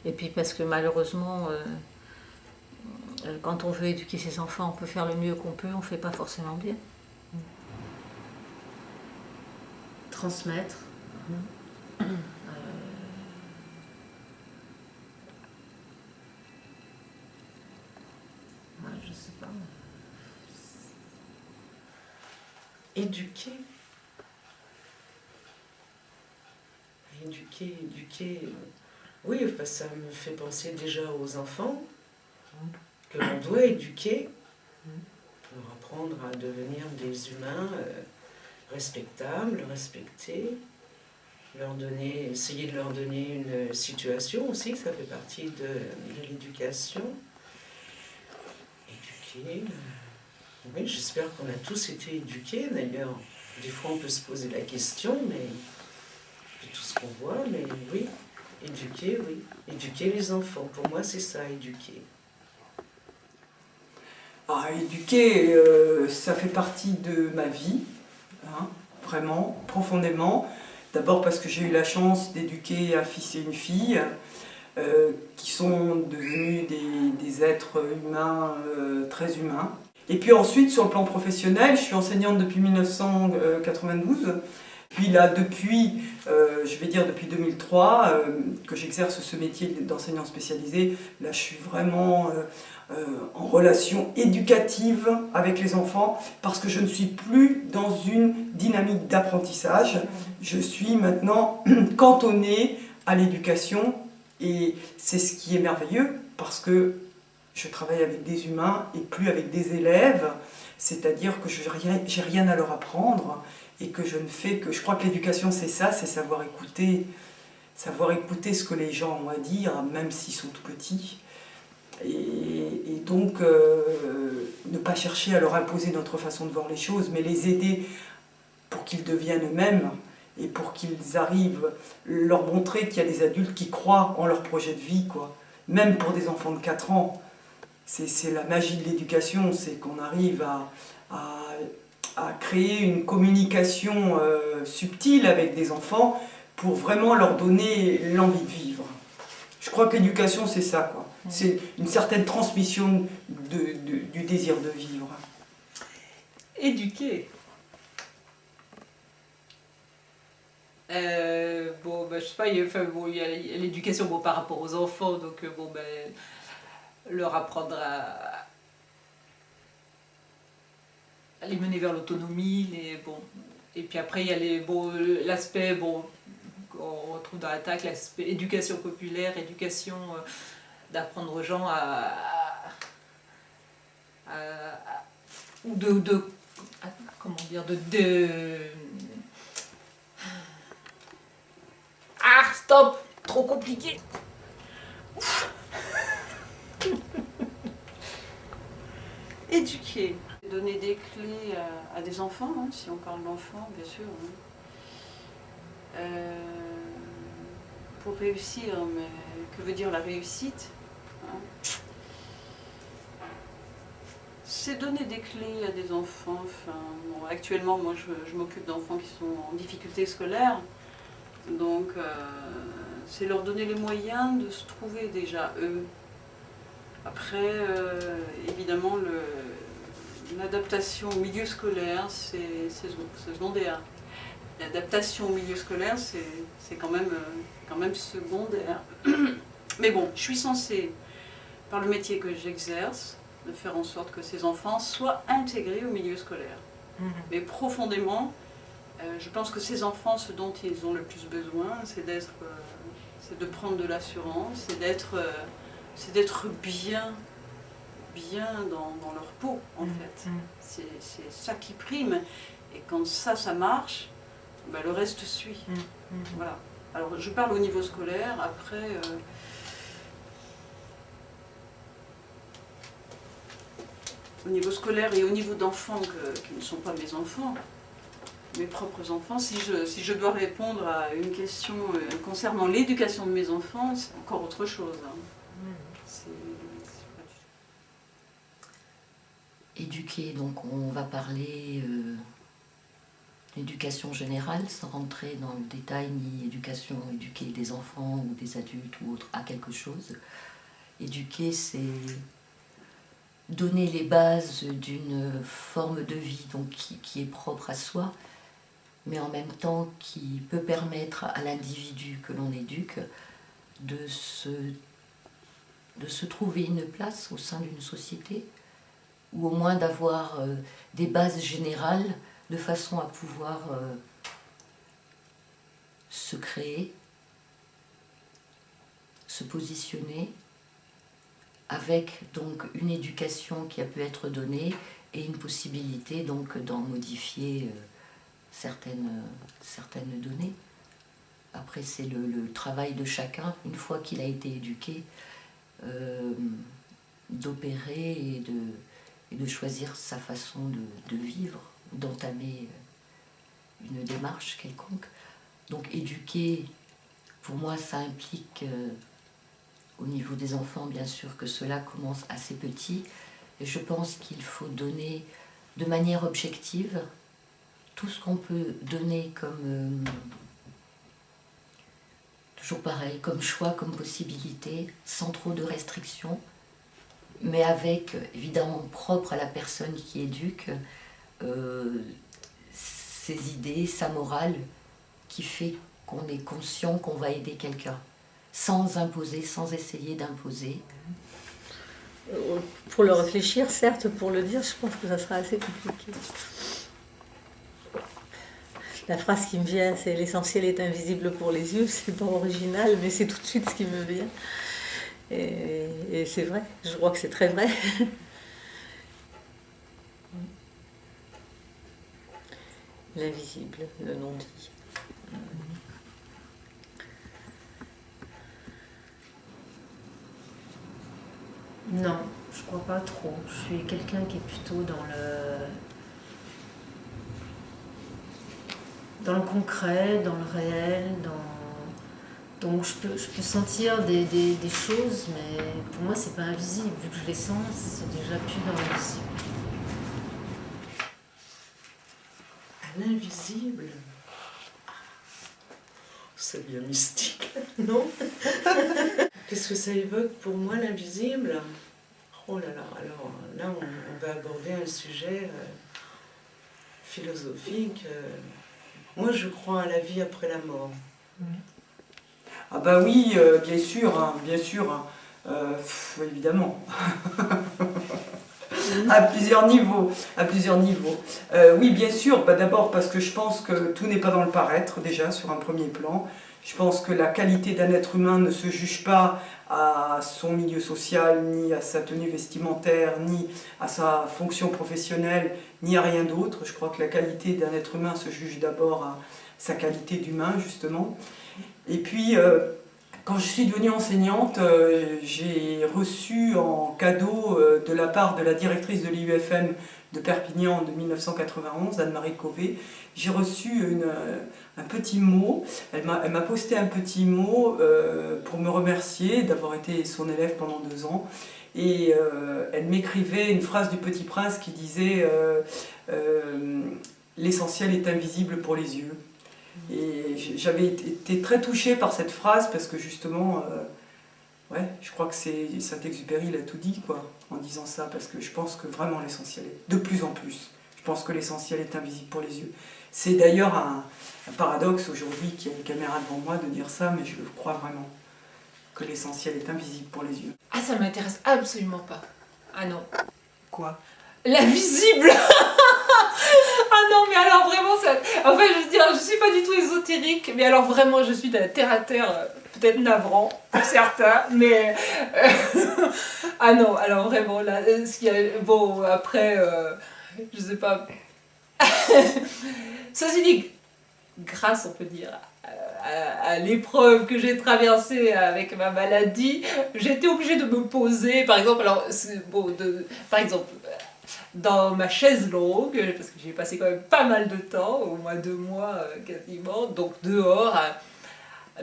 Et puis parce que malheureusement, quand on veut éduquer ses enfants, on peut faire le mieux qu'on peut, on ne fait pas forcément bien. Transmettre. Je sais pas. Éduquer. Éduquer. Oui, enfin, ça me fait penser déjà aux enfants que l'on doit éduquer pour apprendre à devenir des humains respectables, respectés, essayer de leur donner une situation aussi, ça fait partie de l'éducation. Éduquer. Oui, j'espère qu'on a tous été éduqués, d'ailleurs. Des fois, on peut se poser la question, mais de tout ce qu'on voit, mais oui, éduquer, oui. Éduquer les enfants, pour moi, c'est ça, éduquer. Éduquer, ça fait partie de ma vie, hein, vraiment, profondément. D'abord parce que j'ai eu la chance d'éduquer un fils et une fille qui sont devenus des êtres humains, très humains. Et puis ensuite, sur le plan professionnel, je suis enseignante depuis 1992. Puis là, depuis 2003, que j'exerce ce métier d'enseignant spécialisé, là je suis vraiment en relation éducative avec les enfants, parce que je ne suis plus dans une dynamique d'apprentissage. Je suis maintenant cantonnée à l'éducation, et c'est ce qui est merveilleux, parce que je travaille avec des humains et plus avec des élèves, c'est-à-dire que je n'ai rien à leur apprendre, et que je ne fais que... Je crois que l'éducation, c'est ça, c'est savoir écouter ce que les gens ont à dire, même s'ils sont tout petits. Et donc, ne pas chercher à leur imposer notre façon de voir les choses, mais les aider pour qu'ils deviennent eux-mêmes, et pour qu'ils arrivent, leur montrer qu'il y a des adultes qui croient en leur projet de vie, quoi. Même pour des enfants de 4 ans. C'est la magie de l'éducation, c'est qu'on arrive à créer une communication subtile avec des enfants pour vraiment leur donner l'envie de vivre. Je crois que l'éducation, c'est ça, quoi. C'est une certaine transmission du désir de vivre. Éduquer. Bon, ben, je sais pas, il y a l'éducation bon, par rapport aux enfants, donc bon, ben, leur apprendre à les mener vers l'autonomie, bon. Et puis après, il y a bon, l'aspect bon, qu'on retrouve dans l'attaque, l'aspect éducation populaire, éducation d'apprendre aux gens ou comment dire, Ah, stop! Trop compliqué! Éduquer, donner des clés à des enfants, hein, si on parle d'enfants, bien sûr. Hein. Pour réussir, mais que veut dire la réussite, hein? C'est donner des clés à des enfants. Enfin, bon, actuellement, moi, je m'occupe d'enfants qui sont en difficulté scolaire. Donc, c'est leur donner les moyens de se trouver déjà eux. Après, évidemment, l'adaptation au milieu scolaire, c'est secondaire. L'adaptation au milieu scolaire, c'est quand même secondaire. Mais bon, je suis censée, par le métier que j'exerce, de faire en sorte que ces enfants soient intégrés au milieu scolaire. Mais profondément, je pense que ces enfants, ce dont ils ont le plus besoin, c'est de prendre de l'assurance, c'est d'être bien dans leur peau, en fait. C'est ça qui prime. Et quand ça marche, ben, le reste suit. Voilà. Alors, je parle au niveau scolaire, après... au niveau scolaire et au niveau d'enfants qui ne sont pas mes enfants, mes propres enfants, si je dois répondre à une question concernant l'éducation de mes enfants, c'est encore autre chose. Hein. C'est pas du tout. Éduquer, donc on va parler d'éducation générale, sans rentrer dans le détail ni éduquer des enfants ou des adultes ou autre à quelque chose. Éduquer, c'est donner les bases d'une forme de vie donc qui est propre à soi, mais en même temps qui peut permettre à l'individu que l'on éduque de se trouver une place au sein d'une société, ou au moins d'avoir des bases générales de façon à pouvoir se créer, se positionner, avec donc une éducation qui a pu être donnée et une possibilité donc d'en modifier certaines données. Après, c'est le travail de chacun, une fois qu'il a été éduqué, d'opérer et de choisir sa façon de vivre, d'entamer une démarche quelconque. Donc éduquer, pour moi, ça implique... au niveau des enfants, bien sûr, que cela commence assez petit. Et je pense qu'il faut donner de manière objective tout ce qu'on peut donner comme, toujours pareil, comme choix, comme possibilité, sans trop de restrictions, mais avec, évidemment, propre à la personne qui éduque, ses idées, sa morale, qui fait qu'on est conscient qu'on va aider quelqu'un. Sans imposer, sans essayer d'imposer. Pour le réfléchir, certes, pour le dire, je pense que ça sera assez compliqué. La phrase qui me vient, c'est « l'essentiel est invisible pour les yeux », c'est pas original, mais c'est tout de suite ce qui me vient. Et c'est vrai, je crois que c'est très vrai. L'invisible, le non-dit. Non, je crois pas trop. Je suis quelqu'un qui est plutôt dans le concret, dans le réel, donc je peux sentir des choses, mais pour moi c'est pas invisible. Vu que je les sens, c'est déjà plus dans l'invisible. À l'invisible. C'est bien mystique, non? Qu'est-ce que ça évoque pour moi, l'invisible? Oh là là, alors là, on va aborder un sujet philosophique. Moi, je crois à la vie après la mort. Ah bah oui, bien sûr, hein, bien sûr. Hein. Évidemment. À plusieurs niveaux, à plusieurs niveaux. Oui, bien sûr, bah d'abord parce que je pense que tout n'est pas dans le paraître, déjà, sur un premier plan. Je pense que la qualité d'un être humain ne se juge pas à son milieu social, ni à sa tenue vestimentaire, ni à sa fonction professionnelle, ni à rien d'autre. Je crois que la qualité d'un être humain se juge d'abord à sa qualité d'humain, justement. Et puis, quand je suis devenue enseignante, j'ai reçu en cadeau de la part de la directrice de l'IUFM de Perpignan de 1991, Anne-Marie Cové, j'ai reçu un petit mot. Elle m'a posté un petit mot pour me remercier d'avoir été son élève pendant 2 ans. Et elle m'écrivait une phrase du Petit Prince qui disait l'essentiel est invisible pour les yeux. Et j'avais été très touchée par cette phrase parce que justement, ouais, je crois que c'est Saint-Exupéry, il a tout dit quoi, en disant ça, parce que je pense que vraiment l'essentiel est de plus en plus. Je pense que l'essentiel est invisible pour les yeux. C'est d'ailleurs un paradoxe aujourd'hui qu'il y a une caméra devant moi de dire ça, mais je le crois vraiment, que l'essentiel est invisible pour les yeux. Ah, ça m'intéresse absolument pas. Ah non. Quoi? L'invisible. Ah non, mais alors vraiment, ça... Enfin, je veux dire, je suis pas du tout ésotérique, mais alors vraiment, je suis d'un terre-à-terre, peut-être navrant, pour certains, mais... Ah non, alors vraiment, là, bon, après, je sais pas... Ceci dit, grâce, on peut dire, à l'épreuve que j'ai traversée avec ma maladie, j'ai été obligée de me poser, par exemple, alors, bon, par exemple, dans ma chaise longue, parce que j'ai passé quand même pas mal de temps, au moins 2 mois quasiment, donc dehors,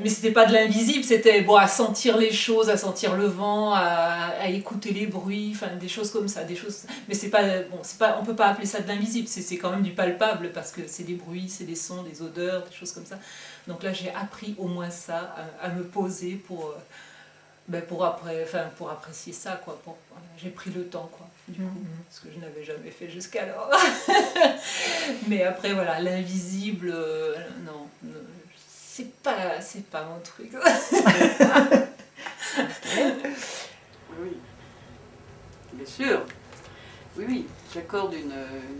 mais c'était pas de l'invisible, c'était bon, à sentir les choses, à sentir le vent, à écouter les bruits, enfin des choses comme ça, des choses, mais c'est pas, bon, on peut pas appeler ça de l'invisible, c'est quand même du palpable, parce que c'est des bruits, c'est des sons, des odeurs, des choses comme ça. Donc là j'ai appris au moins ça, à me poser pour apprécier ça, quoi. J'ai pris le temps, quoi, du coup, ce que je n'avais jamais fait jusqu'alors. Mais après, voilà, l'invisible, non, c'est pas mon truc. Oui, bien sûr. Oui, oui, j'accorde une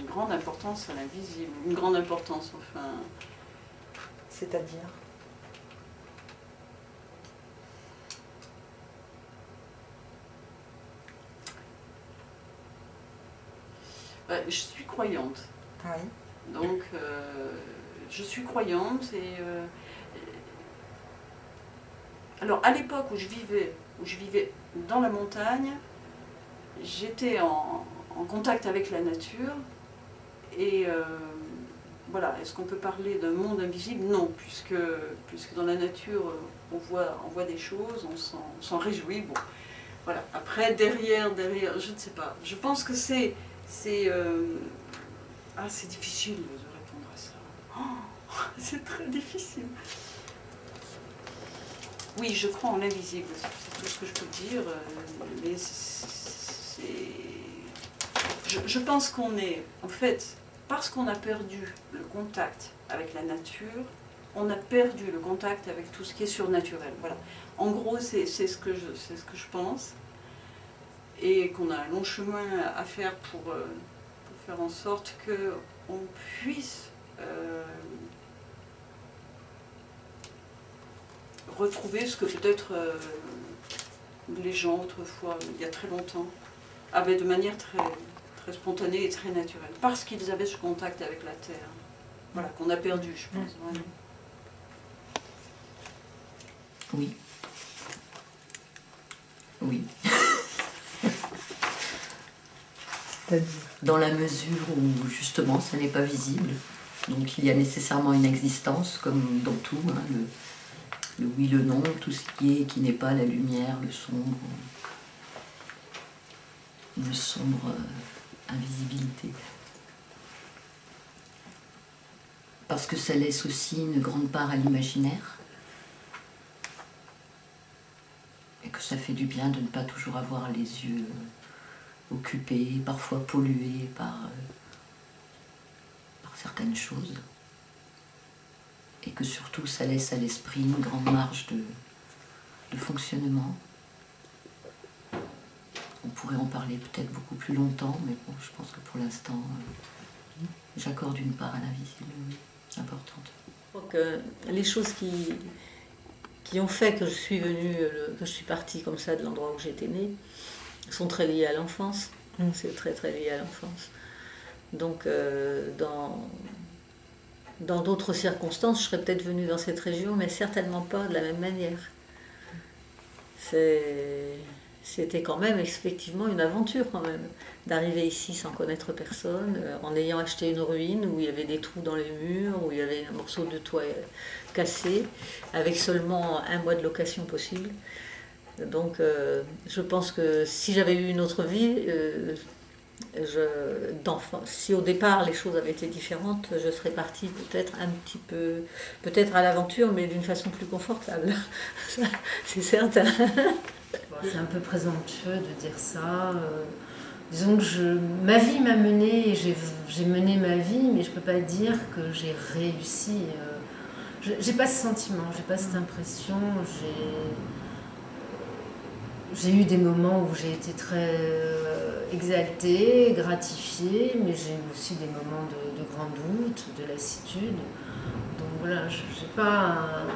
grande importance à l'invisible. Une grande importance, enfin... C'est-à-dire? Je suis croyante. Oui. Donc, je suis croyante et... alors, à l'époque où je vivais dans la montagne, j'étais en contact avec la nature et voilà, est-ce qu'on peut parler d'un monde invisible? Non, puisque dans la nature, on voit des choses, on s'en réjouit. Bon, voilà. Après, derrière, je ne sais pas. Je pense que c'est difficile de répondre à ça. Oh, c'est très difficile. Oui, je crois en l'invisible, c'est tout ce que je peux dire. Mais je pense qu'on est, en fait, parce qu'on a perdu le contact avec la nature, on a perdu le contact avec tout ce qui est surnaturel. Voilà. En gros, c'est ce que je pense. Et qu'on a un long chemin à faire pour faire en sorte qu'on puisse retrouver ce que peut-être les gens autrefois, il y a très longtemps, avaient de manière très, très spontanée et très naturelle, parce qu'ils avaient ce contact avec la terre. Voilà, qu'on a perdu, je pense. Vraiment. Oui. Oui. Dans la mesure où justement ça n'est pas visible, donc il y a nécessairement une existence comme dans tout, hein, le oui, le non, tout ce qui n'est pas la lumière, le sombre invisibilité. Parce que ça laisse aussi une grande part à l'imaginaire et que ça fait du bien de ne pas toujours avoir les yeux occupés, parfois pollués par certaines choses. et que surtout ça laisse à l'esprit une grande marge de fonctionnement. On pourrait en parler peut-être beaucoup plus longtemps, mais bon, je pense que pour l'instant, j'accorde une part à l'invisible importante. Donc, les choses qui ont fait que je suis venue, que je suis partie comme ça de l'endroit où j'étais née, sont très liées à l'enfance. C'est très très lié à l'enfance. Donc, dans d'autres circonstances, je serais peut-être venue dans cette région, mais certainement pas de la même manière. C'était quand même effectivement une aventure quand même, d'arriver ici sans connaître personne, en ayant acheté une ruine où il y avait des trous dans les murs, où il y avait un morceau de toit cassé, avec seulement 1 mois de location possible. Donc je pense que si j'avais eu une autre vie, d'enfant, si au départ les choses avaient été différentes, je serais partie peut-être un petit peu, peut-être à l'aventure, mais d'une façon plus confortable. C'est certain. C'est un peu présomptueux de dire ça. Disons que ma vie m'a menée, j'ai mené ma vie, mais je ne peux pas dire que j'ai réussi. J'ai pas ce sentiment, j'ai pas cette impression. J'ai eu des moments où j'ai été très exaltée, gratifiée, mais j'ai eu aussi des moments de grand doute, de lassitude. Donc voilà, j'ai pas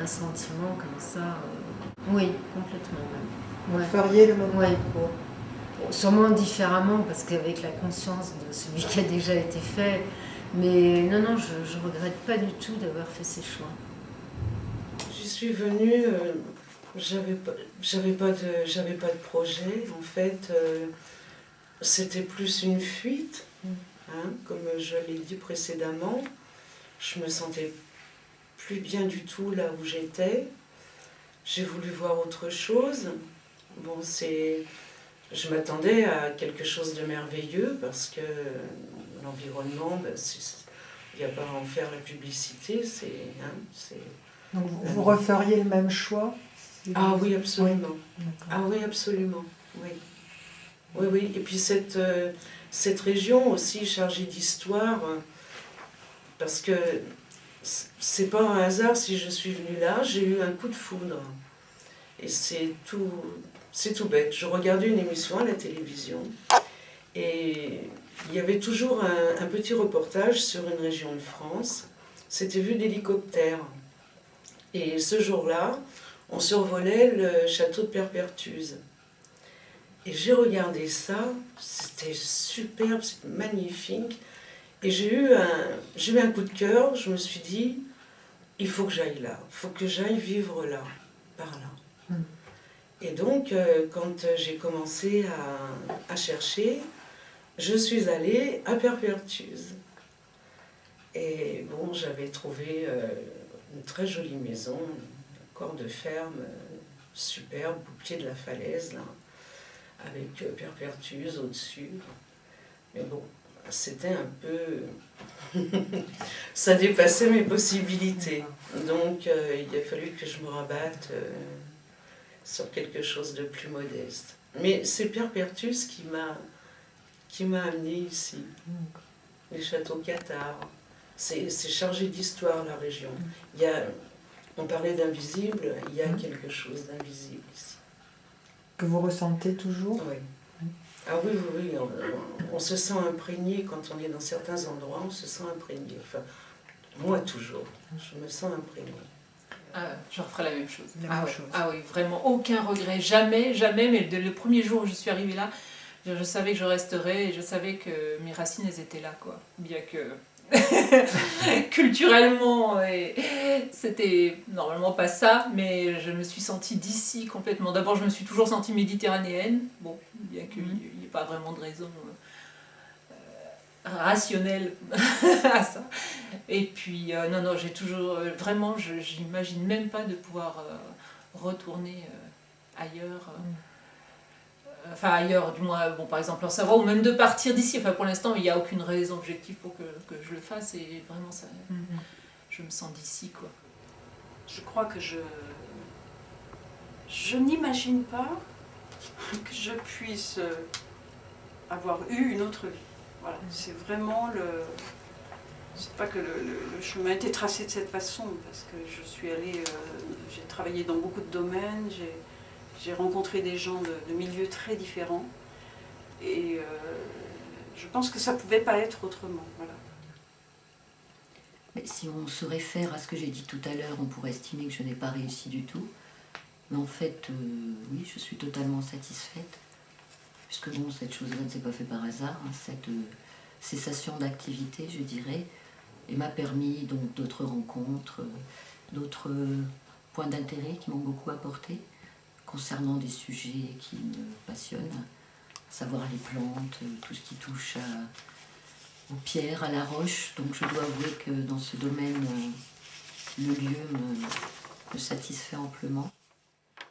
un sentiment comme ça. Oui, complètement même. Ouais. Vous feriez le même Ouais. parcours? Sûrement différemment, parce qu'avec la conscience de celui qui a déjà été fait. Mais non, je regrette pas du tout d'avoir fait ces choix. J'y suis venue, j'avais pas de projet. En fait, c'était plus une fuite, hein, comme je l'ai dit précédemment. Je me sentais plus bien du tout là où j'étais. J'ai voulu voir autre chose. Bon, je m'attendais à quelque chose de merveilleux parce que l'environnement, il n'y a pas à en faire la publicité. Donc vous referiez le même choix? Ah oui, absolument. Oui. Ah oui, absolument. Oui. Oui, oui. Et puis cette région aussi chargée d'histoire, parce que c'est pas un hasard si je suis venue là, j'ai eu un coup de foudre. Et c'est tout bête. Je regardais une émission à la télévision et il y avait toujours un petit reportage sur une région de France. C'était vu d'hélicoptère. Et ce jour-là, on survolait le château de Perpertuise. Et j'ai regardé ça, c'était superbe, c'était magnifique. Et j'ai eu un coup de cœur, je me suis dit, il faut que j'aille là, il faut que j'aille vivre là, par là. Et donc, quand j'ai commencé à chercher, je suis allée à Perpertuise. Et bon, j'avais trouvé une très jolie maison, un corps de ferme superbe, au pied de la falaise, là, avec Perpertuise au-dessus. Mais bon, c'était un peu... ça dépassait mes possibilités. Donc, il a fallu que je me rabatte sur quelque chose de plus modeste. Mais c'est Perpertuise qui m'a amenée ici. Les châteaux cathares. C'est chargé d'histoire, la région. On parlait d'invisible, il y a quelque chose d'invisible ici. Que vous ressentez toujours? Oui. Ah oui, oui, oui. On se sent imprégné quand on est dans certains endroits, on se sent imprégné. Enfin, moi toujours, je me sens imprégné. Je referai la même chose. La même chose. Ah oui, vraiment, aucun regret, jamais, jamais, mais le premier jour où je suis arrivée là, je savais que je resterais et je savais que mes racines, elles étaient là, quoi. Bien que culturellement, c'était normalement pas ça, mais je me suis sentie d'ici complètement. D'abord, je me suis toujours sentie méditerranéenne, bon, bien qu'il n'y ait pas vraiment de raison rationnelle à ça. Et puis, non, j'ai toujours, vraiment, j'imagine même pas de pouvoir retourner ailleurs. Enfin ailleurs, du moins, bon, par exemple en Savoie, ou même de partir d'ici. Enfin, pour l'instant, il n'y a aucune raison objective pour que je le fasse, et vraiment, ça, je me sens d'ici, quoi. Je crois que je n'imagine pas que je puisse avoir eu une autre vie. Voilà, c'est vraiment c'est pas que le chemin était tracé de cette façon, parce que je suis allée, j'ai travaillé dans beaucoup de domaines, j'ai rencontré des gens de milieux très différents, et je pense que ça pouvait pas être autrement. Voilà. Mais si on se réfère à ce que j'ai dit tout à l'heure, on pourrait estimer que je n'ai pas réussi du tout. Mais en fait, oui, je suis totalement satisfaite. Puisque bon, cette chose-là ne s'est pas faite par hasard, hein, cette cessation d'activité, je dirais, et m'a permis donc d'autres rencontres, d'autres points d'intérêt qui m'ont beaucoup apporté concernant des sujets qui me passionnent, à savoir les plantes, tout ce qui touche aux pierres, à la roche. Donc je dois avouer que dans ce domaine, le lieu me satisfait amplement.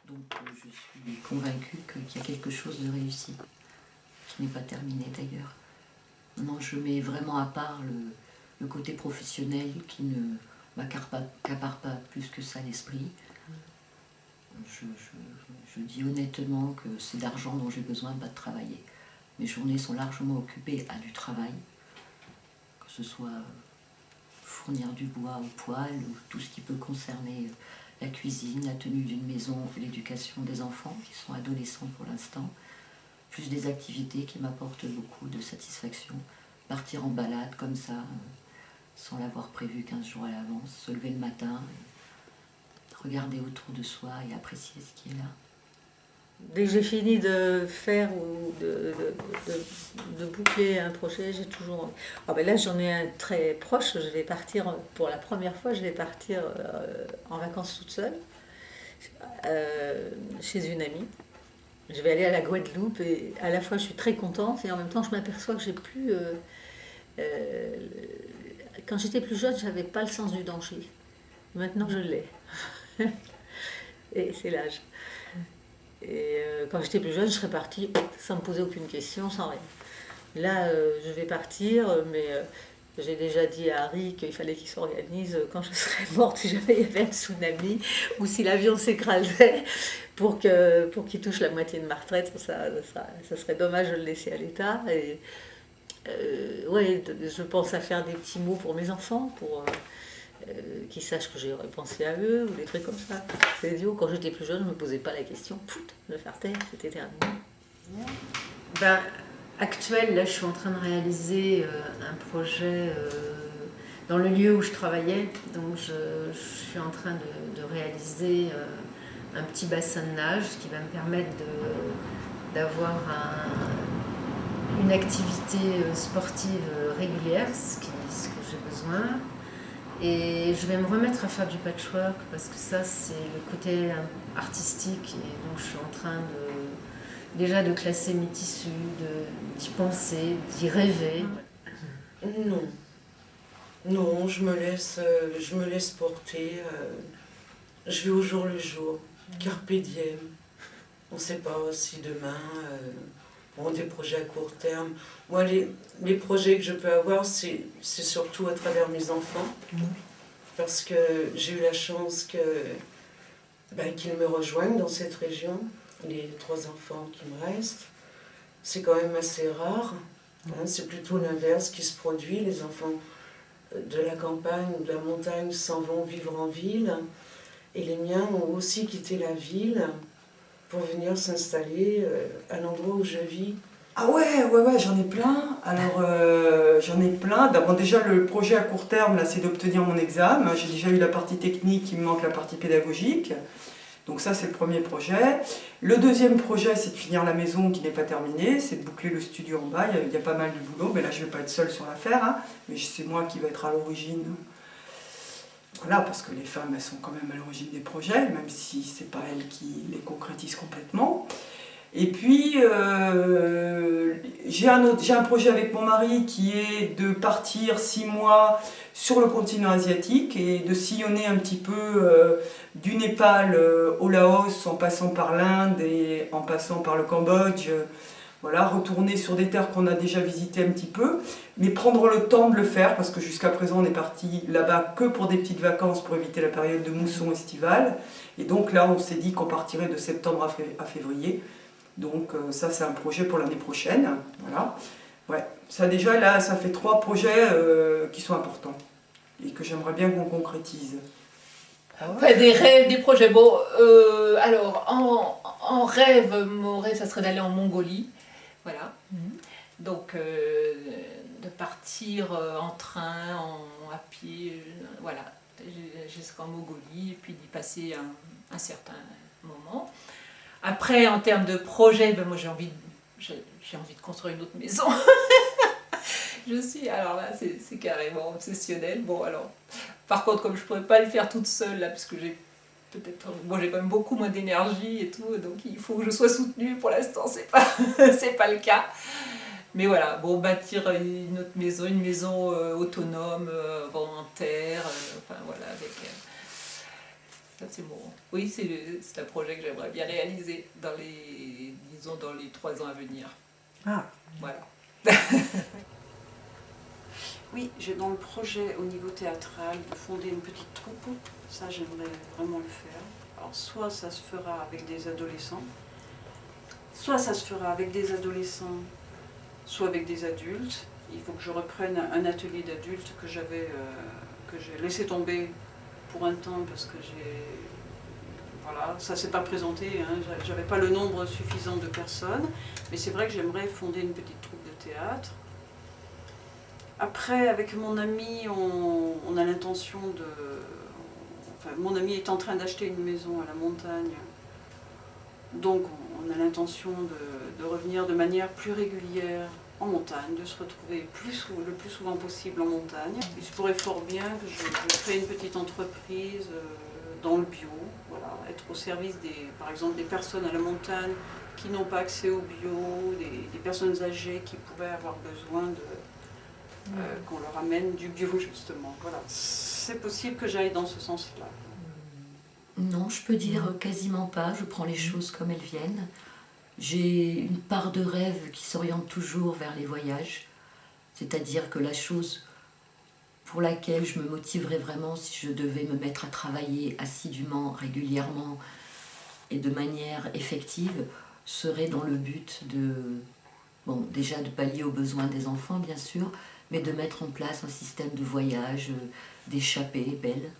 Donc je suis convaincue qu'il y a quelque chose de réussi, qui n'est pas terminé d'ailleurs. Non, je mets vraiment à part le côté professionnel qui ne m'accapare pas plus que ça l'esprit. Je dis honnêtement que c'est d'argent dont j'ai besoin, pas de travailler. Mes journées sont largement occupées à du travail, que ce soit fournir du bois au poêle ou tout ce qui peut concerner la cuisine, la tenue d'une maison, l'éducation des enfants qui sont adolescents pour l'instant, plus des activités qui m'apportent beaucoup de satisfaction. Partir en balade comme ça, sans l'avoir prévu 15 jours à l'avance, se lever le matin, regarder autour de soi et apprécier ce qui est là. Dès que j'ai fini de faire ou de boucler un projet, j'ai toujours... Ah ben là, j'en ai un très proche, je vais partir, pour la première fois, je vais partir en vacances toute seule, chez une amie. Je vais aller à la Guadeloupe et à la fois je suis très contente et en même temps je m'aperçois que j'ai plus... quand j'étais plus jeune, je n'avais pas le sens du danger. Maintenant, je l'ai. Et c'est l'âge. Et quand j'étais plus jeune, je serais partie sans me poser aucune question, sans rien. Là, je vais partir, mais j'ai déjà dit à Harry qu'il fallait qu'il s'organise quand je serais morte, si jamais il y avait un tsunami ou si l'avion s'écrasait, pour qu'il touche la moitié de ma retraite. Ça serait dommage de le laisser à l'État. Et ouais, je pense à faire des petits mots pour mes enfants, pour qu'ils sachent que j'aurais pensé à eux, ou des trucs comme ça. C'est idiot, quand j'étais plus jeune, je ne me posais pas la question. De faire taire, c'était terminé. Ben, actuel, là, je suis en train de réaliser un projet dans le lieu où je travaillais. Donc, je suis en train de réaliser un petit bassin de nage qui va me permettre d'avoir une activité sportive régulière, ce que j'ai besoin. Et je vais me remettre à faire du patchwork parce que ça, c'est le côté artistique. Et donc, je suis en train déjà de classer mes tissus, d'y penser, d'y rêver. Non. Non, je me laisse porter. Je vais au jour le jour. Carpe diem. On ne sait pas si demain... Bon, des projets à court terme. Moi, les projets que je peux avoir, c'est surtout à travers mes enfants. Parce que j'ai eu la chance qu'ils me rejoignent dans cette région. Les 3 enfants qui me restent. C'est quand même assez rare. Hein, c'est plutôt l'inverse qui se produit. Les enfants de la campagne ou de la montagne s'en vont vivre en ville. Et les miens ont aussi quitté la ville pour venir s'installer à l'endroit où je vis. Ah ouais, j'en ai plein. Alors, j'en ai plein. D'abord, déjà, le projet à court terme, là, c'est d'obtenir mon examen. J'ai déjà eu la partie technique, il me manque la partie pédagogique. Donc ça, c'est le premier projet. Le deuxième projet, c'est de finir la maison qui n'est pas terminée, c'est de boucler le studio en bas. Il y a pas mal de boulot, mais là, je ne vais pas être seule sur l'affaire. Hein. Mais c'est moi qui vais être à l'origine. Voilà, parce que les femmes, elles sont quand même à l'origine des projets, même si ce n'est pas elles qui les concrétisent complètement. Et puis, j'ai un projet avec mon mari qui est de partir 6 mois sur le continent asiatique et de sillonner un petit peu du Népal au Laos, en passant par l'Inde et en passant par le Cambodge. Voilà, retourner sur des terres qu'on a déjà visitées un petit peu, mais prendre le temps de le faire, parce que jusqu'à présent on est parti là-bas que pour des petites vacances pour éviter la période de mousson estivale. Et donc là on s'est dit qu'on partirait de septembre à février. Donc ça c'est un projet pour l'année prochaine. Voilà. Ouais, Ça déjà, là, ça fait 3 projets qui sont importants et que j'aimerais bien qu'on concrétise. Enfin, des rêves, des projets. Bon, alors, en rêve, mon rêve, ça serait d'aller en Mongolie. Voilà. Donc, de partir en train, à pied, voilà, jusqu'en Mongolie, et puis d'y passer un certain moment. Après, en termes de projet, ben, moi j'ai envie de construire une autre maison. Alors là, c'est carrément obsessionnel. Bon, alors, par contre, comme je ne pourrais pas le faire toute seule, là, parce que j'ai quand même beaucoup moins d'énergie et tout, donc il faut que je sois soutenue. Pour l'instant, c'est pas le cas. Mais voilà, bon, bâtir une autre maison, une maison autonome, en terre, enfin voilà, avec... ça c'est bon. Oui, c'est un projet que j'aimerais bien réaliser dans les 3 ans à venir. Ah. Voilà. Oui, j'ai dans le projet au niveau théâtral de fonder une petite troupe. Ça, j'aimerais vraiment le faire. Alors, soit ça se fera avec des adolescents, soit avec des adultes. Il faut que je reprenne un atelier d'adultes que j'ai laissé tomber pour un temps parce que voilà, ça s'est pas présenté, hein. J'avais pas le nombre suffisant de personnes, mais c'est vrai que j'aimerais fonder une petite troupe de théâtre. Après, avec mon ami, on a l'intention de... Enfin, mon ami est en train d'acheter une maison à la montagne, donc on a l'intention de revenir de manière plus régulière en montagne, de se retrouver le plus souvent possible en montagne. Il se pourrait fort bien que je crée une petite entreprise dans le bio, voilà, être au service par exemple des personnes à la montagne qui n'ont pas accès au bio, des personnes âgées qui pourraient avoir besoin qu'on leur amène du bio justement. Voilà. C'est possible que j'aille dans ce sens-là. Non, je peux dire quasiment pas, je prends les choses comme elles viennent. J'ai une part de rêve qui s'oriente toujours vers les voyages, c'est-à-dire que la chose pour laquelle je me motiverais vraiment si je devais me mettre à travailler assidûment, régulièrement et de manière effective, serait dans le but déjà de pallier aux besoins des enfants bien sûr, mais de mettre en place un système de voyage, d'échappée belle,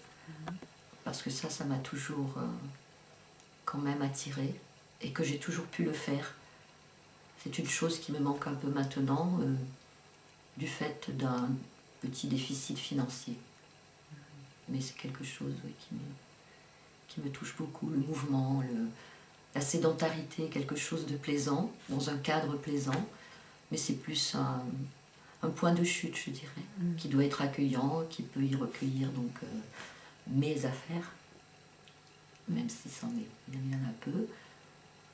parce que ça m'a toujours quand même attirée et que j'ai toujours pu le faire. C'est une chose qui me manque un peu maintenant, du fait d'un petit déficit financier. Mais c'est quelque chose qui me touche beaucoup, le mouvement, la sédentarité, quelque chose de plaisant, dans un cadre plaisant, mais c'est plus un point de chute, je dirais, qui doit être accueillant, qui peut y recueillir donc mes affaires, même si il y en a peu.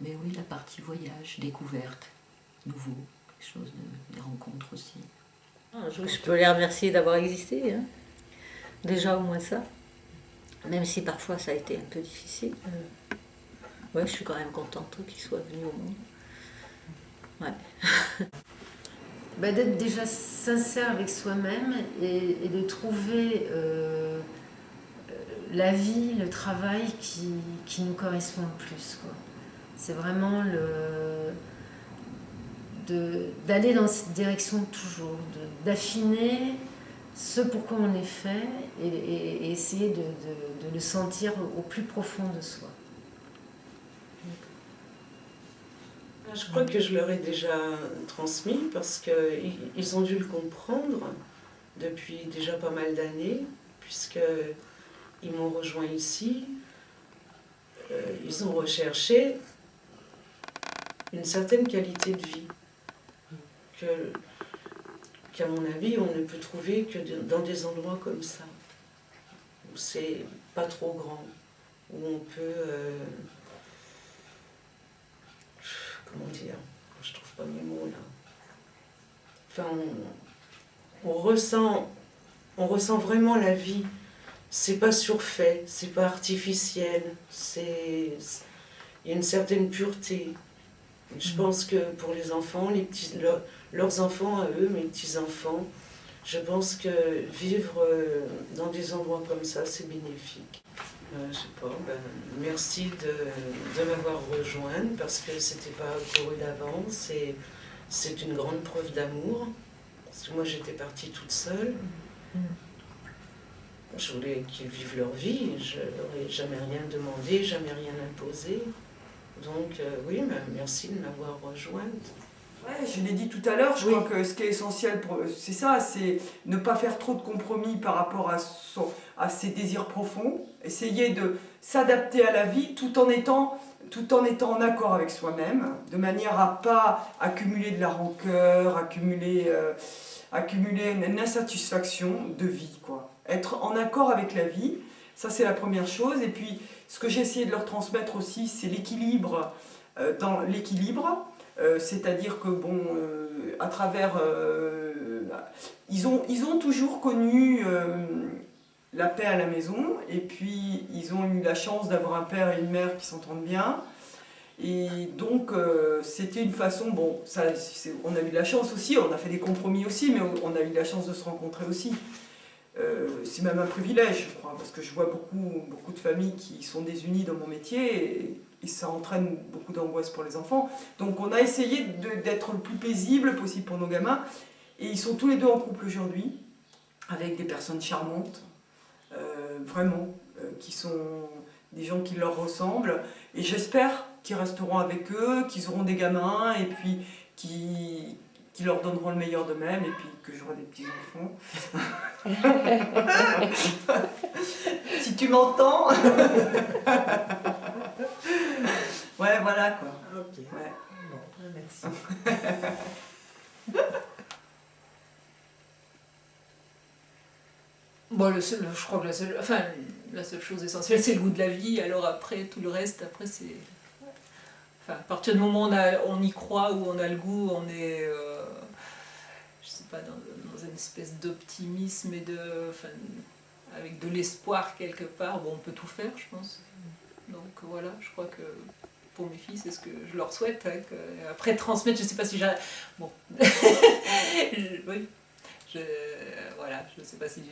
Mais oui, la partie voyage, découverte, nouveau, quelque chose des rencontres aussi. Je peux les remercier d'avoir existé, hein. Déjà au moins ça, même si parfois ça a été un peu difficile. Ouais, je suis quand même contente qu'ils soient venus au monde. Ouais. D'être déjà sincère avec soi-même et de trouver la vie, le travail qui nous correspond le plus, quoi. C'est vraiment d'aller dans cette direction toujours, d'affiner ce pourquoi on est fait et essayer de le sentir au plus profond de soi. Je crois que je leur ai déjà transmis parce qu'ils ont dû le comprendre depuis déjà pas mal d'années, puisqu'ils m'ont rejoint ici. Ils ont recherché une certaine qualité de vie qu'à mon avis on ne peut trouver que dans des endroits comme ça, où c'est pas trop grand, où on peut... comment dire, je trouve pas mes mots là. Enfin, on ressent vraiment la vie. C'est pas surfait, c'est pas artificiel, il y a une certaine pureté. Je pense que pour les enfants, leurs enfants à eux, mes petits-enfants, je pense que vivre dans des endroits comme ça, c'est bénéfique. Je sais pas, merci de m'avoir rejointe parce que c'était pas couru d'avance et c'est une grande preuve d'amour Parce que moi j'étais partie toute seule. Je voulais qu'ils vivent leur vie, je leur ai jamais rien demandé, jamais rien imposé. Donc oui, merci de m'avoir rejointe. Ouais, je l'ai dit tout à l'heure, je crois que ce qui est essentiel, c'est ça, c'est ne pas faire trop de compromis par rapport à ses désirs profonds, essayer de s'adapter à la vie tout en étant en accord avec soi-même, de manière à pas accumuler de la rancœur, accumuler une insatisfaction de vie, quoi. Être en accord avec la vie, ça c'est la première chose. Et puis ce que j'ai essayé de leur transmettre aussi, c'est l'équilibre dans l'équilibre. C'est-à-dire que, bon, à travers... ils ont toujours connu la paix à la maison, et puis ils ont eu la chance d'avoir un père et une mère qui s'entendent bien. Et donc, c'était une façon... Bon, on a eu de la chance aussi, on a fait des compromis aussi, mais on a eu de la chance de se rencontrer aussi. C'est même un privilège, je crois, parce que je vois beaucoup de familles qui sont désunies dans mon métier, et ça entraîne beaucoup d'angoisse pour les enfants. Donc on a essayé d'être le plus paisible possible pour nos gamins, et ils sont tous les deux en couple aujourd'hui, avec des personnes charmantes, vraiment, qui sont des gens qui leur ressemblent, et j'espère qu'ils resteront avec eux, qu'ils auront des gamins, et puis qui leur donneront le meilleur d'eux-mêmes, et puis que j'aurai des petits-enfants. Si tu m'entends. Ouais, voilà quoi. Ok. Ouais. Bon, merci. Bon, je crois que la seule chose essentielle, c'est le goût de la vie. Alors après, tout le reste, après, c'est... Enfin, à partir du moment où on y croit, où on a le goût, on est... je sais pas, dans une espèce d'optimisme et avec de l'espoir quelque part. Bon, on peut tout faire, je pense. Donc voilà, je crois que pour mes filles, c'est ce que je leur souhaite. Hein, après, transmettre, je sais pas si j'arrive... Bon. Oui. Voilà, je ne sais pas si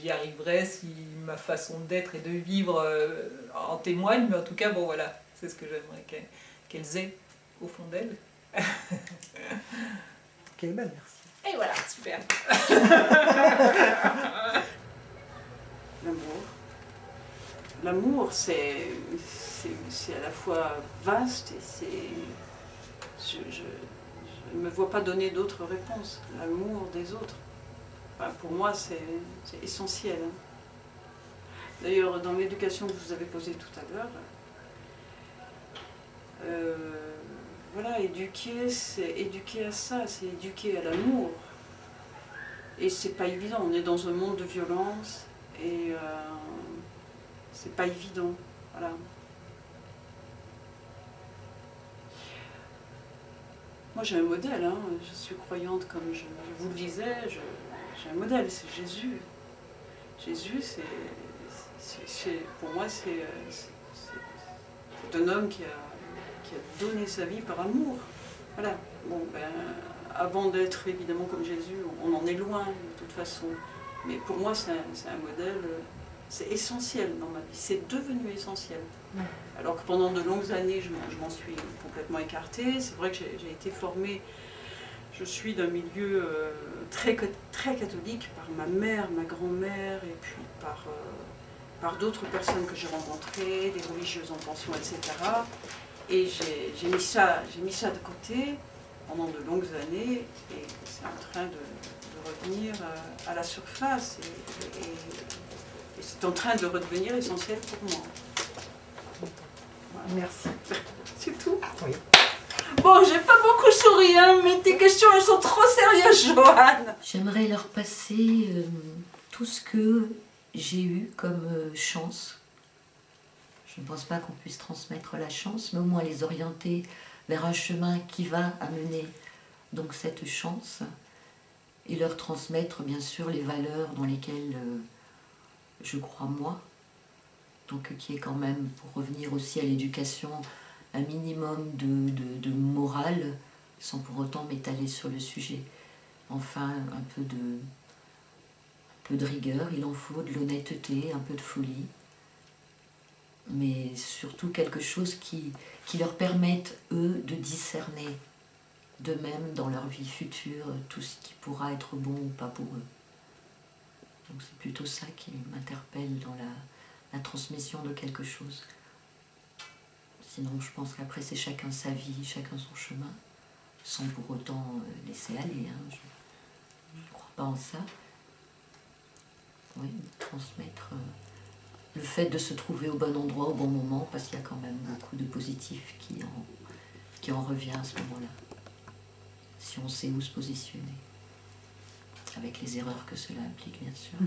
j'y arriverai, si ma façon d'être et de vivre en témoigne, mais en tout cas, bon voilà, c'est ce que j'aimerais qu'elles aient au fond d'elles. Ok, ben merci. Et voilà, super. L'amour. L'amour, c'est à la fois vaste et c'est... Je ne me vois pas donner d'autres réponses. L'amour des autres. Enfin, pour moi, c'est essentiel. Hein. D'ailleurs, dans l'éducation que vous avez posée tout à l'heure, voilà, éduquer, c'est éduquer à ça, c'est éduquer à l'amour. Et c'est pas évident. On est dans un monde de violence et c'est pas évident. Voilà. Moi j'ai un modèle, hein. Je suis croyante comme je vous le disais, j'ai un modèle, c'est Jésus. Jésus, pour moi, c'est un homme qui a donné sa vie par amour. Voilà. Bon, avant d'être évidemment comme Jésus, on en est loin de toute façon. Mais pour moi, c'est un modèle, c'est essentiel dans ma vie, c'est devenu essentiel. Alors que pendant de longues années, je m'en suis complètement écartée. C'est vrai que j'ai été formée, je suis d'un milieu très catholique par ma mère, ma grand-mère, et puis par d'autres personnes que j'ai rencontrées, des religieuses en pension, etc. Et j'ai mis ça de côté pendant de longues années, et c'est en train de revenir à la surface, et c'est en train de redevenir essentiel pour moi. Merci. C'est tout. Oui. Bon, j'ai pas beaucoup souri, hein, mais tes questions, elles sont trop sérieuses, Joanne. J'aimerais leur passer tout ce que j'ai eu comme chance. Je ne pense pas qu'on puisse transmettre la chance, mais au moins les orienter vers un chemin qui va amener donc cette chance, et leur transmettre bien sûr les valeurs dans lesquelles je crois moi. Donc qui est quand même, pour revenir aussi à l'éducation, un minimum de morale, sans pour autant m'étaler sur le sujet. Enfin, un peu de rigueur, il en faut, de l'honnêteté, un peu de folie, mais surtout quelque chose qui leur permette, eux, de discerner d'eux-mêmes dans leur vie future, tout ce qui pourra être bon ou pas pour eux. Donc c'est plutôt ça qui m'interpelle dans la transmission de quelque chose. Sinon, je pense qu'après, c'est chacun sa vie, chacun son chemin, sans pour autant laisser aller. Hein. Je ne crois pas en ça. Oui, transmettre le fait de se trouver au bon endroit, au bon moment, parce qu'il y a quand même beaucoup de positifs qui en revient à ce moment-là. Si on sait où se positionner. Avec les erreurs que cela implique, bien sûr.